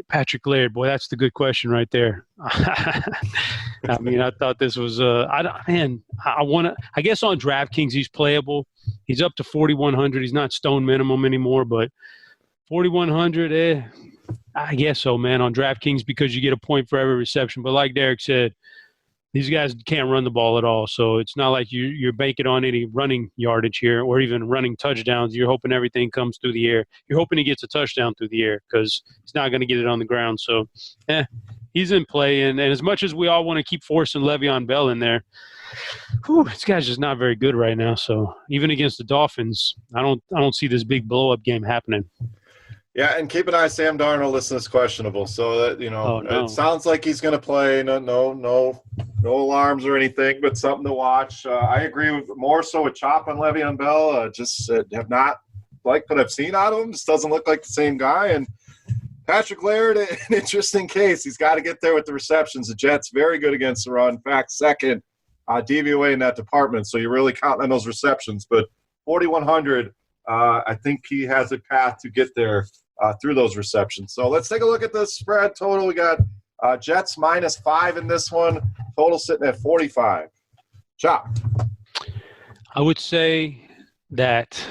Patrick Laird, boy, that's the good question right there. I thought this was I guess on DraftKings he's playable. He's up to 4,100. He's not stone minimum anymore, but 4,100, I guess so, man, on DraftKings because you get a point for every reception. But like Derek said, these guys can't run the ball at all. So it's not like you're banking on any running yardage here or even running touchdowns. You're hoping everything comes through the air. You're hoping he gets a touchdown through the air because he's not going to get it on the ground. So, he's in play. And as much as we all want to keep forcing Le'Veon Bell in there, this guy's just not very good right now. So even against the Dolphins, I don't see this big blow-up game happening. Yeah, and keep an eye. Sam Darnold listed as questionable, so that It sounds like he's going to play. No alarms or anything, but something to watch. I agree more so with Chop on Le'Veon Bell. Just have not liked what I've seen out of him. Just doesn't look like the same guy. And Patrick Laird, an interesting case. He's got to get there with the receptions. The Jets very good against the run. In fact, second DVOA in that department. So you're really counting on those receptions. But 4,100, I think he has a path to get there. Through those receptions. So let's take a look at the spread total. We got Jets -5 in this one. Total sitting at 45. Chop. I would say that,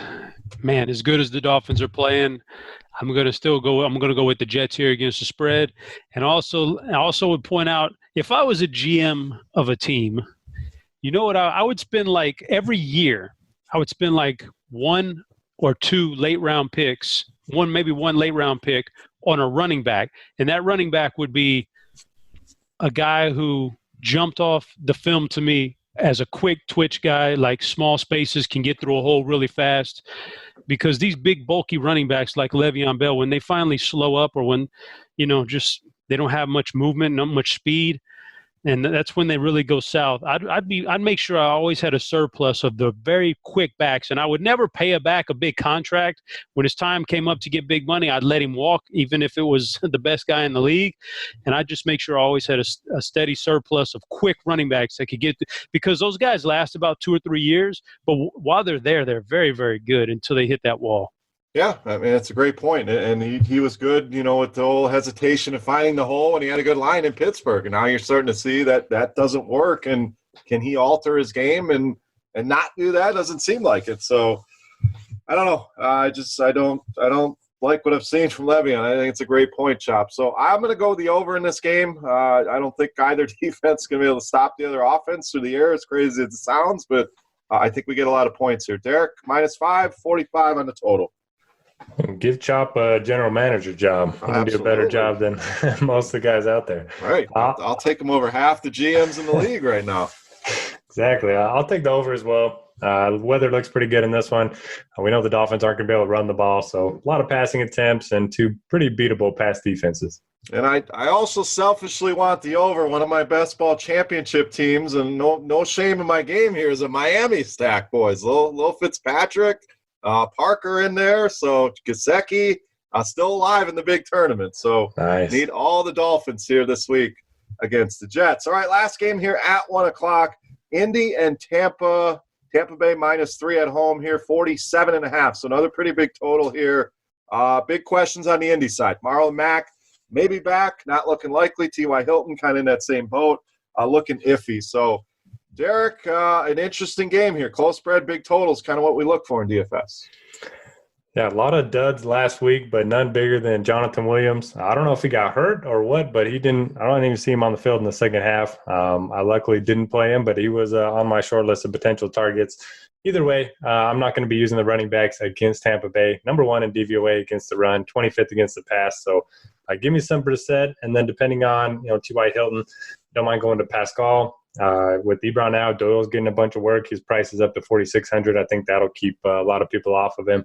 man, as good as the Dolphins are playing, I'm going to go with the Jets here against the spread. And I also would point out, if I was a GM of a team, you know what I would spend like every year, I would spend like 1 or 2 late round picks, maybe one late round pick on a running back. And that running back would be a guy who jumped off the film to me as a quick twitch guy, like small spaces, can get through a hole really fast. Because these big, bulky running backs like Le'Veon Bell, when they finally slow up or when, just they don't have much movement, not much speed, and that's when they really go south. I'd make sure I always had a surplus of the very quick backs, and I would never pay a back a big contract. When his time came up to get big money, I'd let him walk, even if it was the best guy in the league. And I'd just make sure I always had a steady surplus of quick running backs that could get because those guys last about 2 or 3 years, but while they're there, they're very, very good until they hit that wall. Yeah, I mean, that's a great point. And he was good, with the whole hesitation of finding the hole, and he had a good line in Pittsburgh. And now you're starting to see that doesn't work. And can he alter his game and not do that? Doesn't seem like it. So I don't know. I don't like what I've seen from Le'Veon. I think it's a great point, Chop. So I'm going to go the over in this game. I don't think either defense is going to be able to stop the other offense through the air, as crazy as it sounds. But I think we get a lot of points here. Derek, -5, 45 on the total. Give Chop a general manager job. He can do a better job than most of the guys out there. Right. I'll take him over half the GMs in the league right now. Exactly. I'll take the over as well. The weather looks pretty good in this one. We know the Dolphins aren't going to be able to run the ball, so a lot of passing attempts and 2 pretty beatable pass defenses. And I also selfishly want the over. One of my best ball championship teams, and no shame in my game here, is a Miami stack, boys. Little Fitzpatrick. Parker in there, so Gesicki still alive in the big tournament. So nice. Need all the Dolphins here this week against the Jets. All right, last game here at 1 o'clock. Indy and Tampa. Tampa Bay -3 at home here, 47.5. So another pretty big total here. Big questions on the Indy side. Marlon Mack maybe back, not looking likely. T.Y. Hilton kind of in that same boat, looking iffy. So Derek, an interesting game here. Close spread, big totals, kind of what we look for in DFS. Yeah, a lot of duds last week, but none bigger than Jonathan Williams. I don't know if he got hurt or what, but I don't even see him on the field in the second half. I luckily didn't play him, but he was on my short list of potential targets. Either way, I'm not going to be using the running backs against Tampa Bay. Number 1 in DVOA against the run, 25th against the pass. So give me some Brissett, and then depending on T.Y. Hilton, don't mind going to Pascal. With Ebron now, Doyle's getting a bunch of work. His price is up to 4,600. I think that'll keep a lot of people off of him.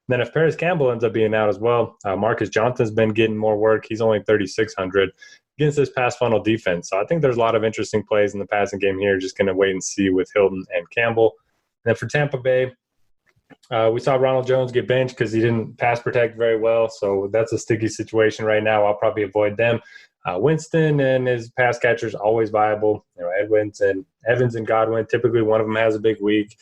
And then if Paris Campbell ends up being out as well, Marcus Johnson's been getting more work. He's only 3,600 against this pass funnel defense. So I think there's a lot of interesting plays in the passing game here. Just going to wait and see with Hilton and Campbell. And then for Tampa Bay, we saw Ronald Jones get benched because he didn't pass protect very well. So that's a sticky situation right now. I'll probably avoid them. Winston and his pass catchers always viable. Evans and Godwin, typically one of them has a big week.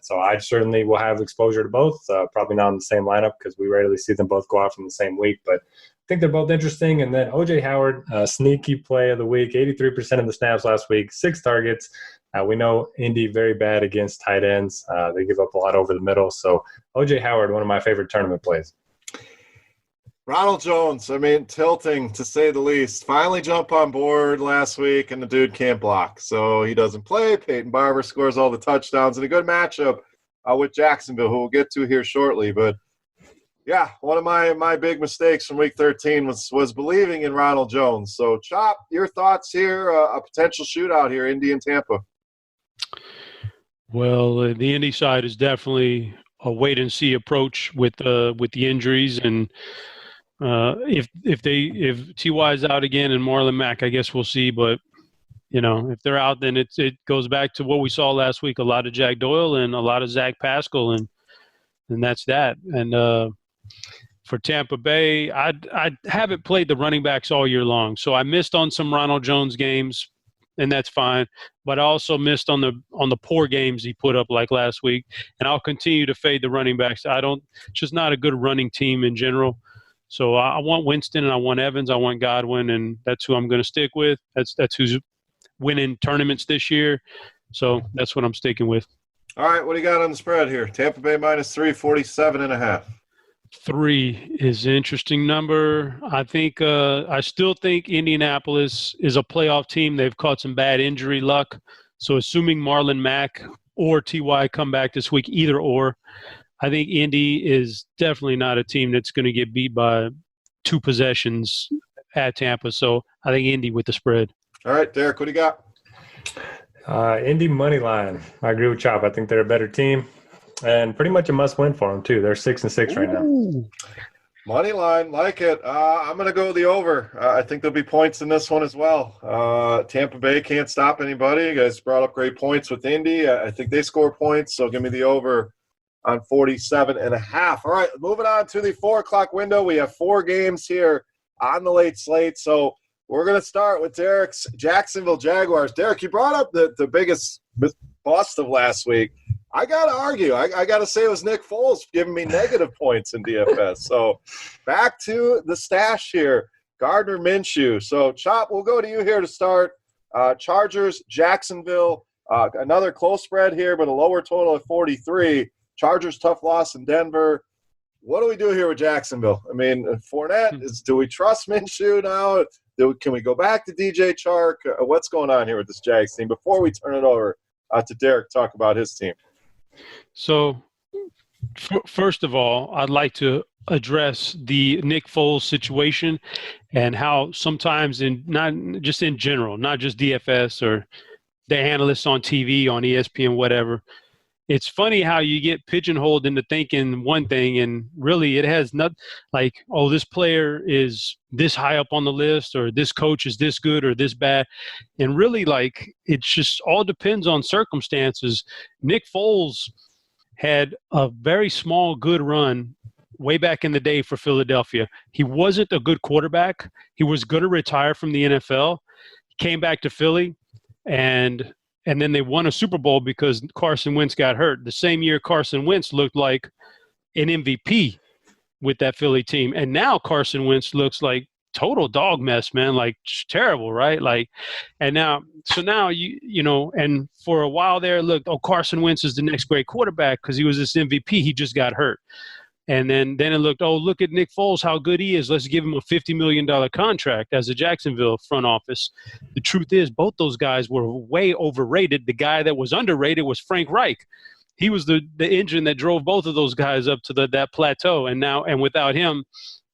So I certainly will have exposure to both. Probably not in the same lineup because we rarely see them both go out from the same week. But I think they're both interesting. And then O.J. Howard, sneaky play of the week, 83% of the snaps last week, 6 targets. We know Indy very bad against tight ends. They give up a lot over the middle. So O.J. Howard, one of my favorite tournament plays. Ronald Jones, tilting to say the least. Finally jumped on board last week, and the dude can't block. So he doesn't play. Peyton Barber scores all the touchdowns in a good matchup with Jacksonville, who we'll get to here shortly. But, yeah, one of my big mistakes from Week 13 was believing in Ronald Jones. So, Chop, your thoughts here, a potential shootout here, Indy and Tampa. Well, the Indy side is definitely a wait-and-see approach with the injuries, and if T.Y. is out again and Marlon Mack, I guess we'll see. But if they're out, then it goes back to what we saw last week: a lot of Jack Doyle and a lot of Zach Pascal, and that's that. And for Tampa Bay, I haven't played the running backs all year long, so I missed on some Ronald Jones games, and that's fine. But I also missed on the poor games he put up like last week, and I'll continue to fade the running backs. It's just not a good running team in general. So I want Winston and I want Evans, I want Godwin, and that's who I'm going to stick with. That's who's winning tournaments this year. So that's what I'm sticking with. All right, what do you got on the spread here? Tampa Bay -3, 47.5. 3 is an interesting number. I still think Indianapolis is a playoff team. They've caught some bad injury luck. So assuming Marlon Mack or T.Y. come back this week, either or, I think Indy is definitely not a team that's going to get beat by 2 possessions at Tampa. So I think Indy with the spread. All right, Derek, what do you got? Indy money line. I agree with Chop. I think they're a better team and pretty much a must-win for them too. They're 6-6 right now. Money line, like it. I'm going to go the over. I think there'll be points in this one as well. Tampa Bay can't stop anybody. You guys brought up great points with Indy. I think they score points, so give me the over on 47.5. All right, moving on to the 4 o'clock window. We have 4 games here on the late slate, so we're going to start with Derek's Jacksonville Jaguars. Derek, you brought up the biggest bust of last week. I got to argue. I got to say it was Nick Foles giving me negative points in DFS. So back to the stash here, Gardner Minshew. So, Chop, we'll go to you here to start. Chargers, Jacksonville, another close spread here, but a lower total at 43. Chargers, tough loss in Denver. What do we do here with Jacksonville? I mean, Fournette, do we trust Minshew now? Can we go back to DJ Chark? What's going on here with this Jags team before we turn it over to Derek to talk about his team? So, first of all, I'd like to address the Nick Foles situation and how sometimes, not just in general, not just DFS or the analysts on TV, on ESPN, whatever, it's funny how you get pigeonholed into thinking one thing and really it has not like, oh, this player is this high up on the list or this coach is this good or this bad. And really, like, it just all depends on circumstances. Nick Foles had a very small, good run way back in the day for Philadelphia. He wasn't a good quarterback. He was going to retire from the NFL. He came back to Philly and then they won a Super Bowl because Carson Wentz got hurt. The same year Carson Wentz looked like an MVP with that Philly team. And now Carson Wentz looks like total dog mess, man, like terrible, right? Like, and now, so now you know, and for a while there, look, oh, Carson Wentz is the next great quarterback because he was this MVP. He just got hurt. And then it looked, oh, look at Nick Foles, how good he is. Let's give him a $50 million contract as a Jacksonville front office. The truth is, both those guys were way overrated. The guy that was underrated was Frank Reich. He was the engine that drove both of those guys up to that plateau. And without him,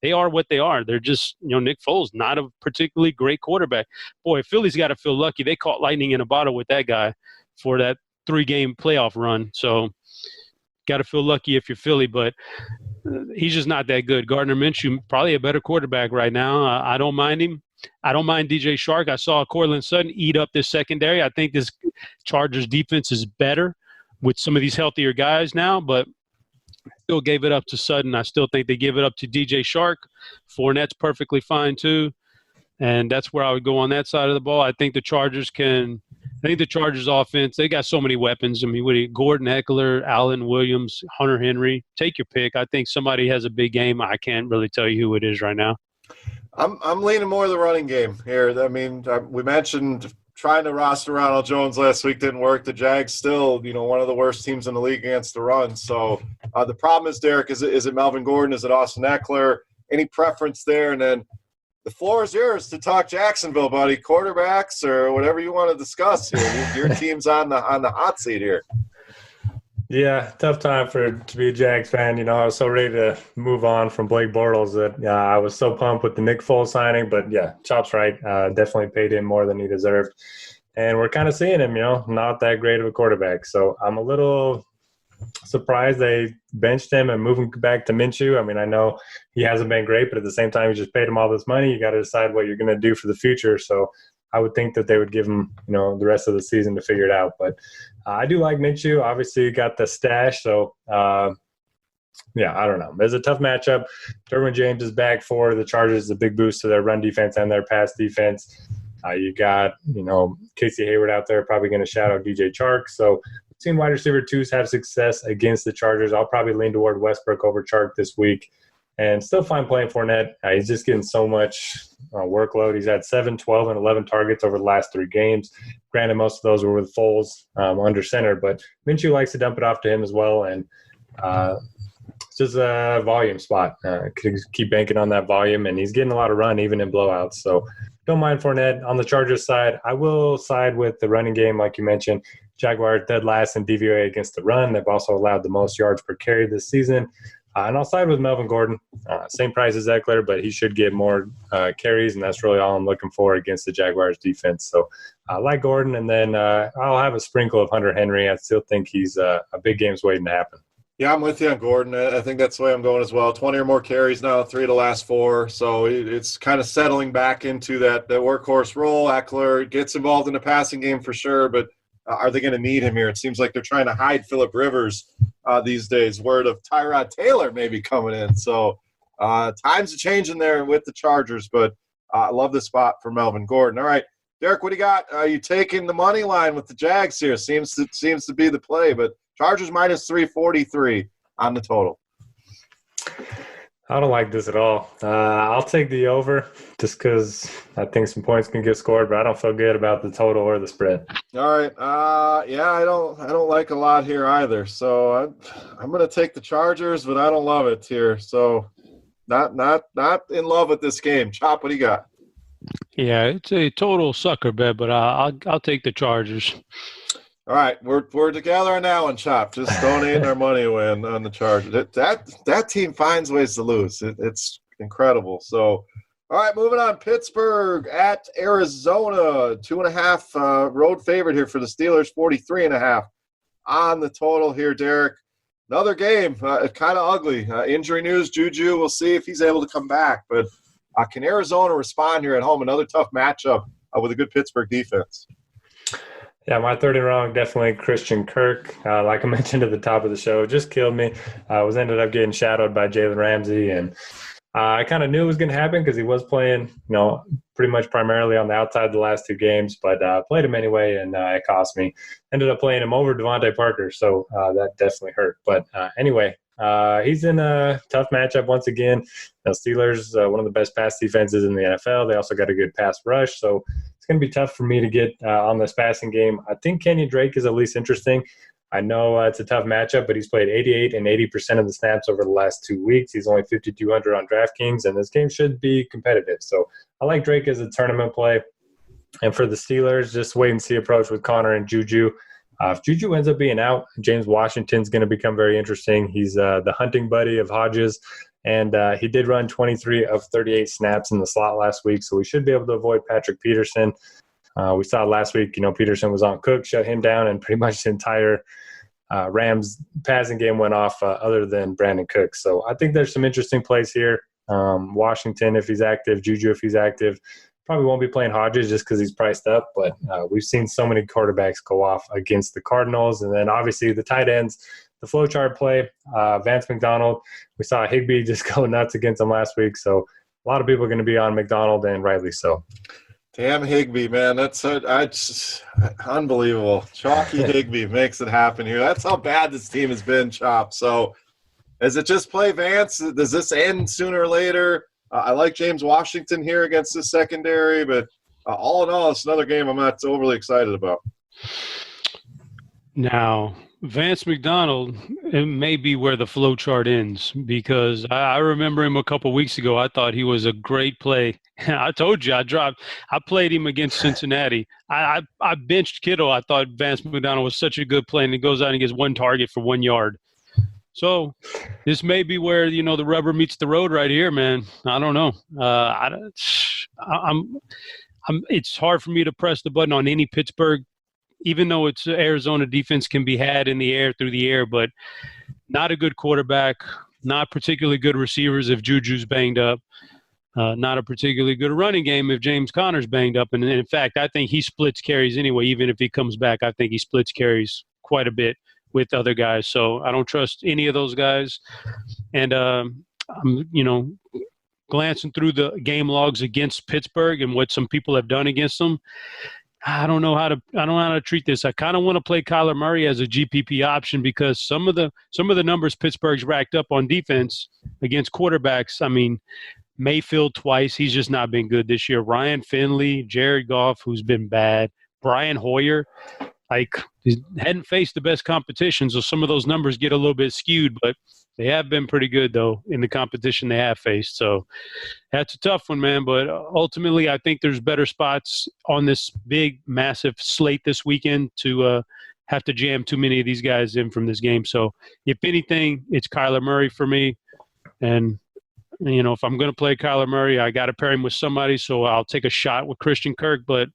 they are what they are. They're just, you know, Nick Foles, not a particularly great quarterback. Boy, Philly's got to feel lucky. They caught lightning in a bottle with that guy for that 3-game playoff run. So, got to feel lucky if you're Philly, but he's just not that good. Gardner Minshew, probably a better quarterback right now. I don't mind him. I don't mind DJ Chark. I saw Cortland Sutton eat up this secondary. I think this Chargers defense is better with some of these healthier guys now, but still gave it up to Sutton. I still think they give it up to DJ Chark. Fournette's perfectly fine too, and that's where I would go on that side of the ball. I think the Chargers offense, they got so many weapons. I mean, Gordon, Eckler, Allen, Williams, Hunter Henry. Take your pick. I think somebody has a big game. I can't really tell you who it is right now. I'm leaning more the running game here. I mean, we mentioned trying to roster Ronald Jones last week didn't work. The Jags still, you know, one of the worst teams in the league against the run. So the problem is, Derek, is it Melvin Gordon? Is it Austin Eckler? Any preference there? And then the floor is yours to talk Jacksonville, buddy. Quarterbacks or whatever you want to discuss here. Your team's on the hot seat here. Yeah, tough time to be a Jags fan. You know, I was so ready to move on from Blake Bortles that I was so pumped with the Nick Foles signing. But, yeah, Chop's right. Definitely paid him more than he deserved. And we're kind of seeing him, you know, not that great of a quarterback. So I'm a little surprised they benched him and moved him back to Minshew. I mean, I know he hasn't been great, but at the same time, you just paid him all this money. You got to decide what you're going to do for the future. So I would think that they would give him, you know, the rest of the season to figure it out. But I do like Minshew. Obviously, you got the stash. So, yeah, I don't know. It's a tough matchup. Derwin James is back for the Chargers. A big boost to their run defense and their pass defense. You got, you know, Casey Hayward out there probably going to shout out DJ Chark. So, seen wide receiver twos have success against the Chargers. I'll probably lean toward Westbrook over Chark this week and still fine playing Fournette. He's just getting so much workload. He's had 7, 12, and 11 targets over the last 3 games. Granted, most of those were with Foles under center, but Minshew likes to dump it off to him as well. And it's just a volume spot. Keep banking on that volume, and he's getting a lot of run even in blowouts. So don't mind Fournette. On the Chargers side, I will side with the running game like you mentioned. Jaguars dead last in DVOA against the run. They've also allowed the most yards per carry this season. And I'll side with Melvin Gordon. Same price as Eckler, but he should get more carries, and that's really all I'm looking for against the Jaguars defense. So I like Gordon, and then I'll have a sprinkle of Hunter Henry. I still think he's a big game's waiting to happen. Yeah, I'm with you on Gordon. I think that's the way I'm going as well. 20 or more carries now, 3 of the last 4. So it's kind of settling back into that workhorse role. Eckler gets involved in the passing game for sure, but are they going to need him here? It seems like they're trying to hide Phillip Rivers these days. Word of Tyrod Taylor maybe coming in. So times are changing there with the Chargers, but I love this spot for Melvin Gordon. All right, Derek, what do you got? Are you taking the money line with the Jags here? Seems to be the play, but Chargers minus 343 on the total. I don't like this at all. I'll take the over just because I think some points can get scored, but I don't feel good about the total or the spread. All right. Yeah, I don't like a lot here either. So I'm going to take the Chargers, but I don't love it here. So not in love with this game. Chop, what do you got? Yeah, it's a total sucker bet, but I'll take the Chargers. All right, we're together on that one, Chop. Just donating our money away on the Chargers. That team finds ways to lose. It's incredible. So, all right, moving on. Pittsburgh at Arizona, 2.5 road favorite here for the Steelers. 43.5 on the total here, Derek. Another game, kind of ugly. Injury news. Juju. We'll see if he's able to come back. But can Arizona respond here at home? Another tough matchup with a good Pittsburgh defense. Yeah, my third and wrong, definitely Christian Kirk. Like I mentioned at the top of the show, just killed me. I ended up getting shadowed by Jalen Ramsey, and I kind of knew it was going to happen because he was playing, pretty much primarily on the outside the last 2 games, but played him anyway, and it cost me. Ended up playing him over Devontae Parker, so that definitely hurt. But anyway, he's in a tough matchup once again. Steelers, one of the best pass defenses in the NFL. They also got a good pass rush, so it's going to be tough for me to get on this passing game. I think Kenyon Drake is at least interesting. I know it's a tough matchup, but he's played 88 and 80% of the snaps over the last 2 weeks. He's only 5,200 on DraftKings, and this game should be competitive. So I like Drake as a tournament play. And for the Steelers, just wait and see approach with Connor and Juju. If Juju ends up being out, James Washington's going to become very interesting. He's the hunting buddy of Hodges, and he did run 23 of 38 snaps in the slot last week, so we should be able to avoid Patrick Peterson. We saw last week, Peterson was on Cook, shut him down, and pretty much the entire Rams passing game went off other than Brandon Cooks. So I think there's some interesting plays here. Washington, if he's active, Juju, if he's active. Probably won't be playing Hodges just because he's priced up, but we've seen so many quarterbacks go off against the Cardinals. And then obviously the tight ends, the flow chart play, Vance McDonald. We saw Higbee just go nuts against him last week. So a lot of people are going to be on McDonald, and rightly so. Damn Higbee, man. That's unbelievable. Chalky Higbee makes it happen here. That's how bad this team has been, Chop. So is it just play Vance? Does this end sooner or later? I like James Washington here against the secondary, but all in all, it's another game I'm not overly excited about. Now, Vance McDonald, it may be where the flow chart ends, because I remember him a couple weeks ago. I thought he was a great play. I told you I played him against Cincinnati. I benched Kittle. I thought Vance McDonald was such a good play, and he goes out and gets 1 target for 1 yard. So this may be where, the rubber meets the road right here, man. I don't know. It's hard for me to press the button on any Pittsburgh, even though it's Arizona defense can be had in the air, through the air, but not a good quarterback, not particularly good receivers if Juju's banged up, not a particularly good running game if James Conner's banged up. And in fact, I think he splits carries anyway. Even if he comes back, I think he splits carries quite a bit with other guys. So I don't trust any of those guys. And, I'm, glancing through the game logs against Pittsburgh and what some people have done against them. I don't know how to treat this. I kind of want to play Kyler Murray as a GPP option because some of the numbers Pittsburgh's racked up on defense against quarterbacks. I mean, Mayfield twice. He's just not been good this year. Ryan Finley, Jared Goff, who's been bad. Brian Hoyer, he hadn't faced the best competition, so some of those numbers get a little bit skewed, but they have been pretty good, though, in the competition they have faced. So that's a tough one, man. But ultimately, I think there's better spots on this big, massive slate this weekend to have to jam too many of these guys in from this game. So if anything, it's Kyler Murray for me. And, if I'm going to play Kyler Murray, I got to pair him with somebody, so I'll take a shot with Christian Kirk. But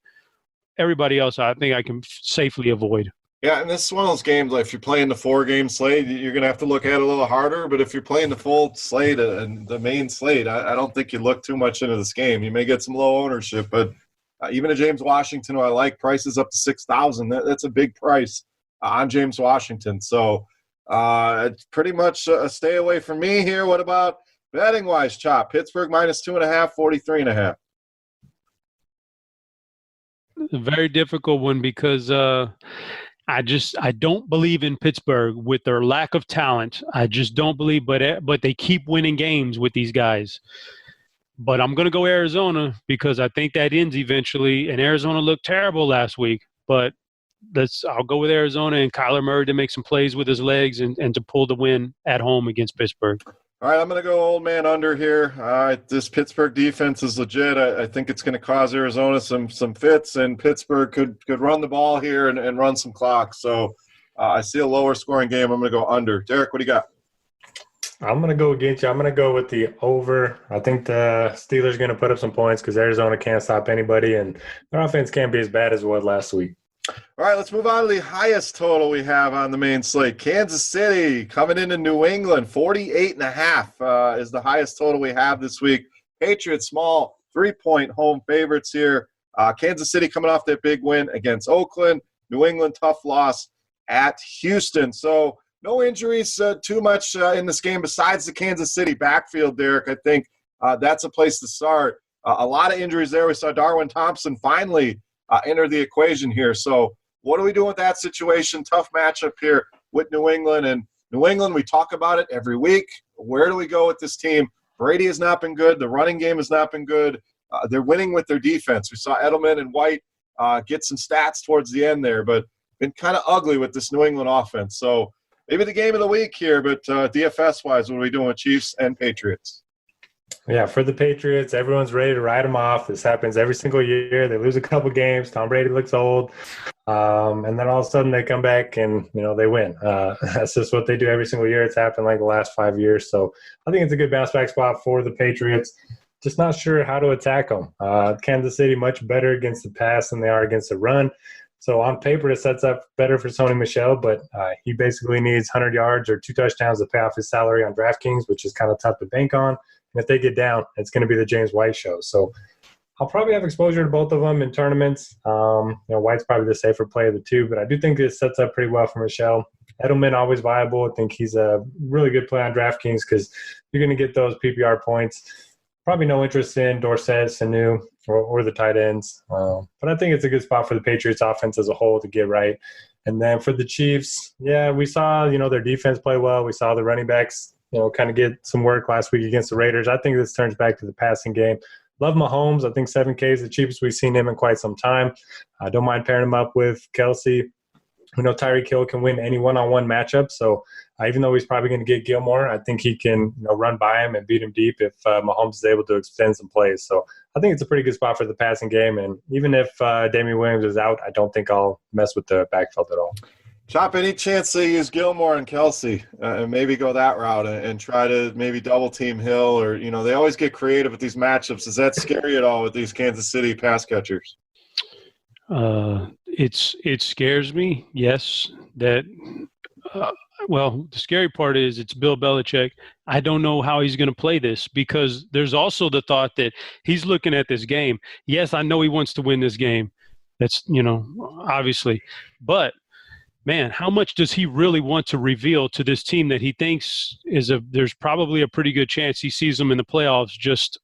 everybody else, I think I can safely avoid. Yeah, and this is one of those games, like if you're playing the 4-game slate, you're going to have to look at it a little harder. But if you're playing the full slate and the main slate, I don't think you look too much into this game. You may get some low ownership, but even a James Washington, who I like, prices up to 6,000. That's a big price on James Washington. So it's pretty much a stay away from me here. What about betting-wise, Chop? Pittsburgh minus 2.5, 43.5. A very difficult one because I don't believe in Pittsburgh with their lack of talent. I just don't believe, but they keep winning games with these guys. But I'm going to go Arizona because I think that ends eventually. And Arizona looked terrible last week, but I'll go with Arizona and Kyler Murray to make some plays with his legs and to pull the win at home against Pittsburgh. All right, I'm going to go old man under here. This Pittsburgh defense is legit. I think it's going to cause Arizona some fits, and Pittsburgh could run the ball here and run some clock. So I see a lower scoring game. I'm going to go under. Derek, what do you got? I'm going to go against you. I'm going to go with the over. I think the Steelers are going to put up some points because Arizona can't stop anybody, and their offense can't be as bad as it was last week. All right, let's move on to the highest total we have on the main slate. Kansas City coming into New England, 48.5 is the highest total we have this week. Patriots, small 3-point home favorites here. Kansas City coming off that big win against Oakland. New England, tough loss at Houston. So no injuries too much in this game besides the Kansas City backfield, Derek. I think that's a place to start. A lot of injuries there. We saw Darwin Thompson finally enter the equation here. So what do we do with that situation? Tough matchup here with New England. And New England, we talk about it every week. Where do we go with this team? Brady has not been good. The running game has not been good. They're winning with their defense. We saw Edelman and White get some stats towards the end there, but been kind of ugly with this New England offense. So maybe the game of the week here, but DFS-wise, what are we doing with Chiefs and Patriots? Yeah, for the Patriots, everyone's ready to write them off. This happens every single year. They lose a couple games. Tom Brady looks old. And then all of a sudden they come back and, they win. That's just what they do every single year. It's happened like the last 5 years. So I think it's a good bounce back spot for the Patriots. Just not sure how to attack them. Kansas City much better against the pass than they are against the run. So on paper, it sets up better for Sony Michel, but he basically needs 100 yards or 2 touchdowns to pay off his salary on DraftKings, which is kind of tough to bank on. And if they get down, it's going to be the James White show. So I'll probably have exposure to both of them in tournaments. White's probably the safer play of the two, but I do think this sets up pretty well for Michel. Edelman, always viable. I think he's a really good play on DraftKings because you're going to get those PPR points. Probably no interest in Dorsett, Sanu, or the tight ends. But I think it's a good spot for the Patriots offense as a whole to get right. And then for the Chiefs, we saw, their defense play well. We saw the running backs, kind of get some work last week against the Raiders. I think this turns back to the passing game. Love Mahomes. I think 7K is the cheapest we've seen him in quite some time. I don't mind pairing him up with Kelsey. We know Tyreek Hill can win any one-on-one matchup. So even though he's probably going to get Gilmore, I think he can run by him and beat him deep if Mahomes is able to extend some plays. So I think it's a pretty good spot for the passing game. And even if Damian Williams is out, I don't think I'll mess with the backfield at all. Chop, any chance they use Gilmore and Kelsey and maybe go that route and try to maybe double team Hill or, they always get creative with these matchups. Is that scary at all with these Kansas City pass catchers? It scares me. Yes, that, the scary part is it's Bill Belichick. I don't know how he's going to play this because there's also the thought that he's looking at this game. Yes, I know he wants to win this game. That's, obviously, but man, how much does he really want to reveal to this team that he thinks there's probably a pretty good chance he sees them in the playoffs just,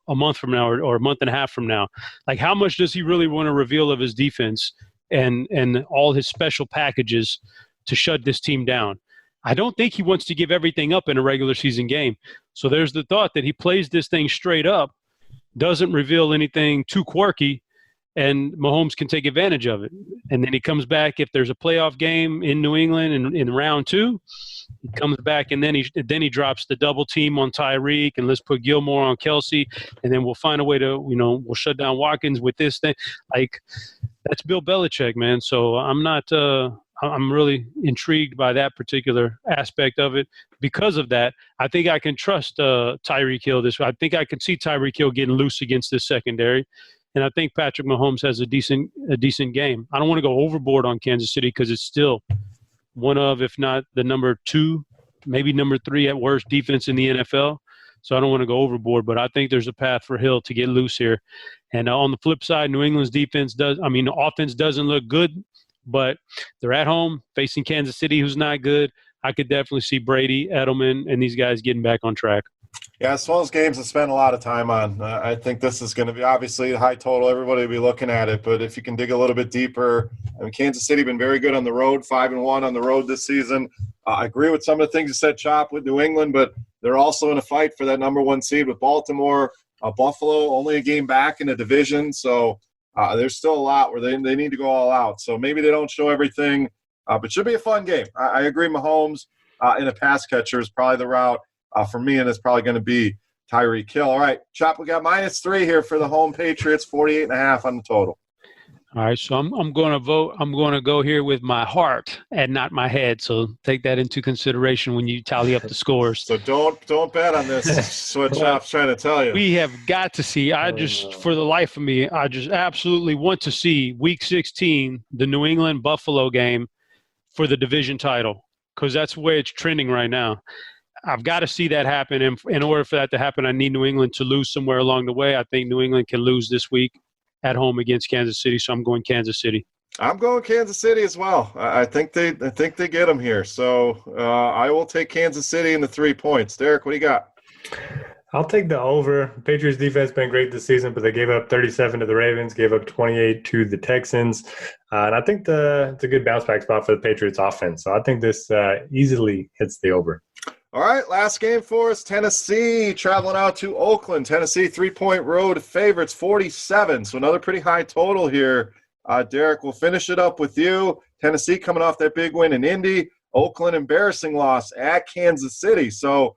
a month from now or a month and a half from now? Like, how much does he really want to reveal of his defense and all his special packages to shut this team down? I don't think he wants to give everything up in a regular season game. So there's the thought that he plays this thing straight up, doesn't reveal anything too quirky, and Mahomes can take advantage of it. And then he comes back if there's a playoff game in New England in round 2. He comes back and then he drops the double team on Tyreek and let's put Gilmore on Kelsey, and then we'll find a way to we'll shut down Watkins with this thing. Like, that's Bill Belichick, man. So I'm really intrigued by that particular aspect of it. Because of that, I think I can trust Tyreek Hill this way. I think I can see Tyreek Hill getting loose against this secondary. and I think Patrick Mahomes has a decent game. I don't want to go overboard on Kansas City because it's still one of, if not the number 2, maybe number 3 at worst defense in the NFL. So I don't want to go overboard, but I think there's a path for Hill to get loose here. And on the flip side, New England's offense doesn't look good, but they're at home facing Kansas City, who's not good. I could definitely see Brady, Edelman, and these guys getting back on track. Yeah, it's one of those games to spend a lot of time on. I think this is going to be obviously a high total. Everybody will be looking at it, but if you can dig a little bit deeper, I mean, Kansas City been very good on the road, 5-1 on the road this season. I agree with some of the things you said, Chop, with New England, but they're also in a fight for that number 1 seed with Baltimore. Buffalo, only a game back in the division, so there's still a lot where they need to go all out. So maybe they don't show everything, but should be a fun game. I agree Mahomes in a pass catcher is probably the route. For me, and it's probably going to be Tyreek Hill. All right, Chop, we got -3 here for the home Patriots, 48.5 on the total. All right, so I'm going to vote. I'm going to go here with my heart and not my head. So take that into consideration when you tally up the scores. So don't bet on this. That's what Chop's trying to tell you. We have got to see. For the life of me, I just absolutely want to see Week 16, the New England Buffalo game for the division title, because that's the way it's trending right now. I've got to see that happen. And in order for that to happen, I need New England to lose somewhere along the way. I think New England can lose this week at home against Kansas City, so I'm going Kansas City. I'm going Kansas City as well. I think they get them here. So I will take Kansas City in the 3 points. Derek, what do you got? I'll take the over. Patriots defense been great this season, but they gave up 37 to the Ravens, gave up 28 to the Texans. And I think it's a good bounce back spot for the Patriots offense. So I think this easily hits the over. All right, last game for us, Tennessee traveling out to Oakland. Tennessee 3-point road favorites, 47. So another pretty high total here. Derek, we'll finish it up with you. Tennessee coming off that big win in Indy. Oakland embarrassing loss at Kansas City. So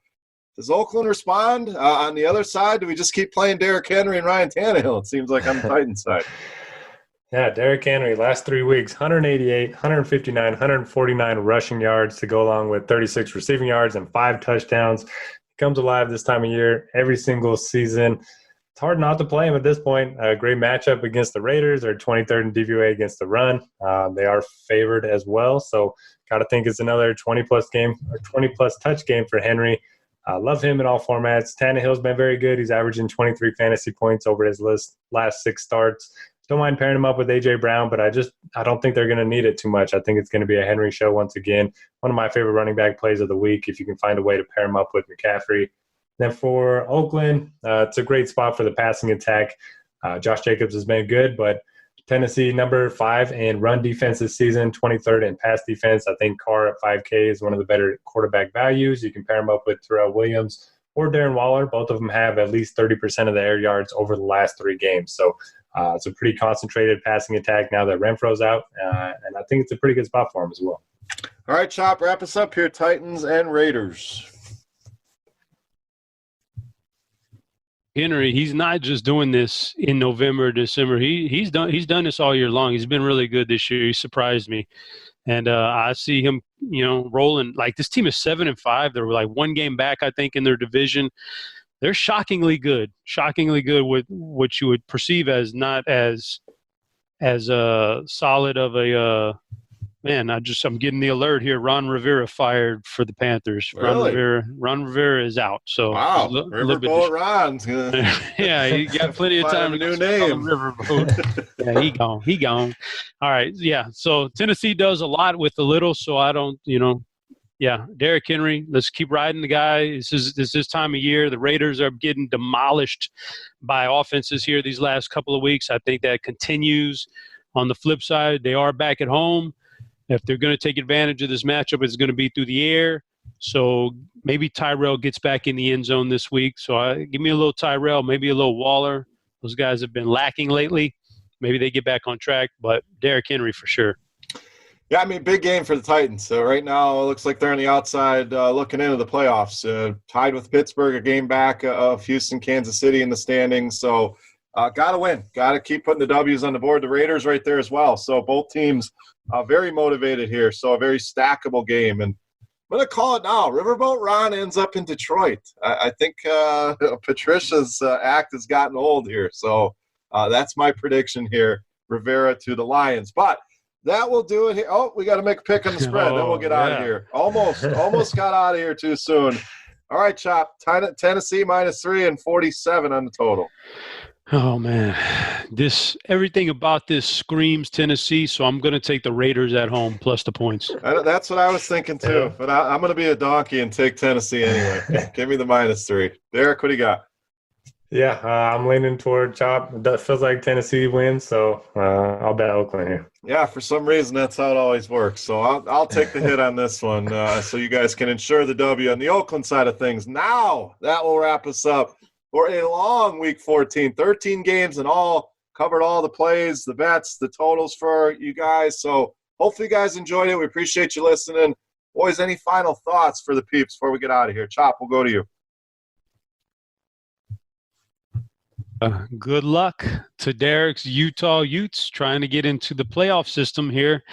does Oakland respond? On the other side, do we just keep playing Derrick Henry and Ryan Tannehill? It seems like on the Titans side. Yeah, Derrick Henry, last 3 weeks, 188, 159, 149 rushing yards to go along with 36 receiving yards and 5 touchdowns. He comes alive this time of year every single season. It's hard not to play him at this point. A great matchup against the Raiders. They're 23rd in DVOA against the run. They are favored as well. So got to think it's another 20-plus game or 20-plus touch game for Henry. Love him in all formats. Tannehill's been very good. He's averaging 23 fantasy points over his last 6 starts. Don't mind pairing him up with A.J. Brown, but I don't think they're going to need it too much. I think it's going to be a Henry show once again. One of my favorite running back plays of the week, if you can find a way to pair him up with McCaffrey. Then for Oakland, it's a great spot for the passing attack. Josh Jacobs has been good, but Tennessee number 5 in run defense this season, 23rd in pass defense. I think Carr at 5K is one of the better quarterback values. You can pair him up with Terrell Williams or Darren Waller. Both of them have at least 30% of the air yards over the last 3 games. So it's a pretty concentrated passing attack now that Renfro's out, and I think it's a pretty good spot for him as well. All right, Chop, wrap us up here, Titans and Raiders. Henry, he's not just doing this in November, December. He's done this all year long. He's been really good this year. He surprised me. And I see him, rolling. Like, this team is 7-5. They're like 1 game back, I think, in their division. They're shockingly good with what you would perceive as not as solid of a man. I'm getting the alert here. Ron Rivera fired for the Panthers. Really? Ron Rivera is out. So wow, Riverboat Ron's gonna yeah, he got plenty of time a to new name. Riverboat. Yeah, he gone. All right, yeah. So Tennessee does a lot with a little. So I don't, Yeah, Derrick Henry, let's keep riding the guy. This is time of year. The Raiders are getting demolished by offenses here these last couple of weeks. I think that continues. On the flip side, they are back at home. If they're going to take advantage of this matchup, it's going to be through the air. So maybe Tyrell gets back in the end zone this week. So give me a little Tyrell, maybe a little Waller. Those guys have been lacking lately. Maybe they get back on track, but Derrick Henry for sure. Yeah, I mean, big game for the Titans. So right now it looks like they're on the outside looking into the playoffs. Tied with Pittsburgh, a game back of Houston, Kansas City in the standings. So got to win. Got to keep putting the W's on the board. The Raiders right there as well. So both teams very motivated here. So a very stackable game. And I'm going to call it now. Riverboat Ron ends up in Detroit. I think Patricia's act has gotten old here. So That's my prediction here. Rivera to the Lions. But that will do it here. Oh, we got to make a pick on the spread. Then we'll get out of here. Almost got out of here too soon. All right, Chop. Tennessee -3 and 47 on the total. Oh, man. Everything about this screams Tennessee, so I'm going to take the Raiders at home plus the points. That's what I was thinking too, but I'm going to be a donkey and take Tennessee anyway. Give me the -3. Derek, what do you got? Yeah, I'm leaning toward Chop. That feels like Tennessee wins, so I'll bet Oakland here. Yeah, for some reason that's how it always works. So I'll take the hit on this one, so you guys can ensure the W on the Oakland side of things. Now that will wrap us up for a long Week 14, 13 games and all. Covered all the plays, the bets, the totals for you guys. So hopefully you guys enjoyed it. We appreciate you listening. Boys, any final thoughts for the peeps before we get out of here? Chop, we'll go to you. Good luck to Derek's Utah Utes trying to get into the playoff system here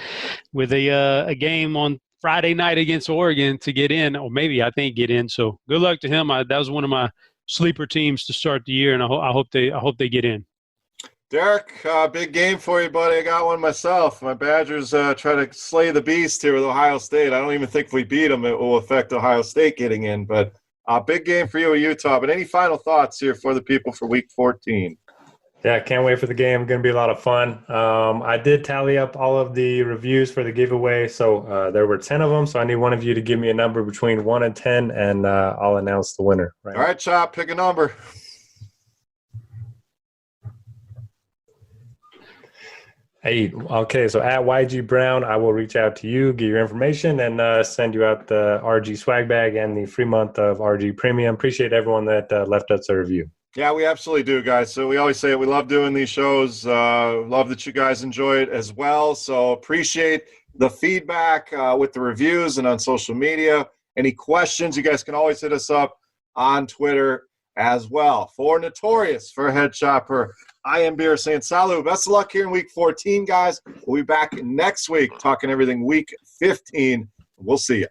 with a game on Friday night against Oregon to get in, or maybe I think get in. So good luck to him. That was one of my sleeper teams to start the year, and I hope they get in. Derek, big game for you, buddy. I got one myself. My Badgers try to slay the beast here with Ohio State. I don't even think if we beat them, it will affect Ohio State getting in, but big game for you at Utah. But any final thoughts here for the people for Week 14? Yeah, can't wait for the game. Going to be a lot of fun. I did tally up all of the reviews for the giveaway. So there were 10 of them. So I need one of you to give me a number between 1 and 10, and I'll announce the winner. All right, Chop, pick a number. Hey, okay, so at YG Brown, I will reach out to you, get your information, and send you out the RG swag bag and the free month of RG Premium. Appreciate everyone that left us a review. Yeah, we absolutely do, guys. So we always say it. We love doing these shows. Love that you guys enjoy it as well. So appreciate the feedback with the reviews and on social media. Any questions, you guys can always hit us up on Twitter as well. For Notorious, for headChopper, I am Beer saying salut. Best of luck here in Week 14, guys. We'll be back next week talking everything Week 15. We'll see you.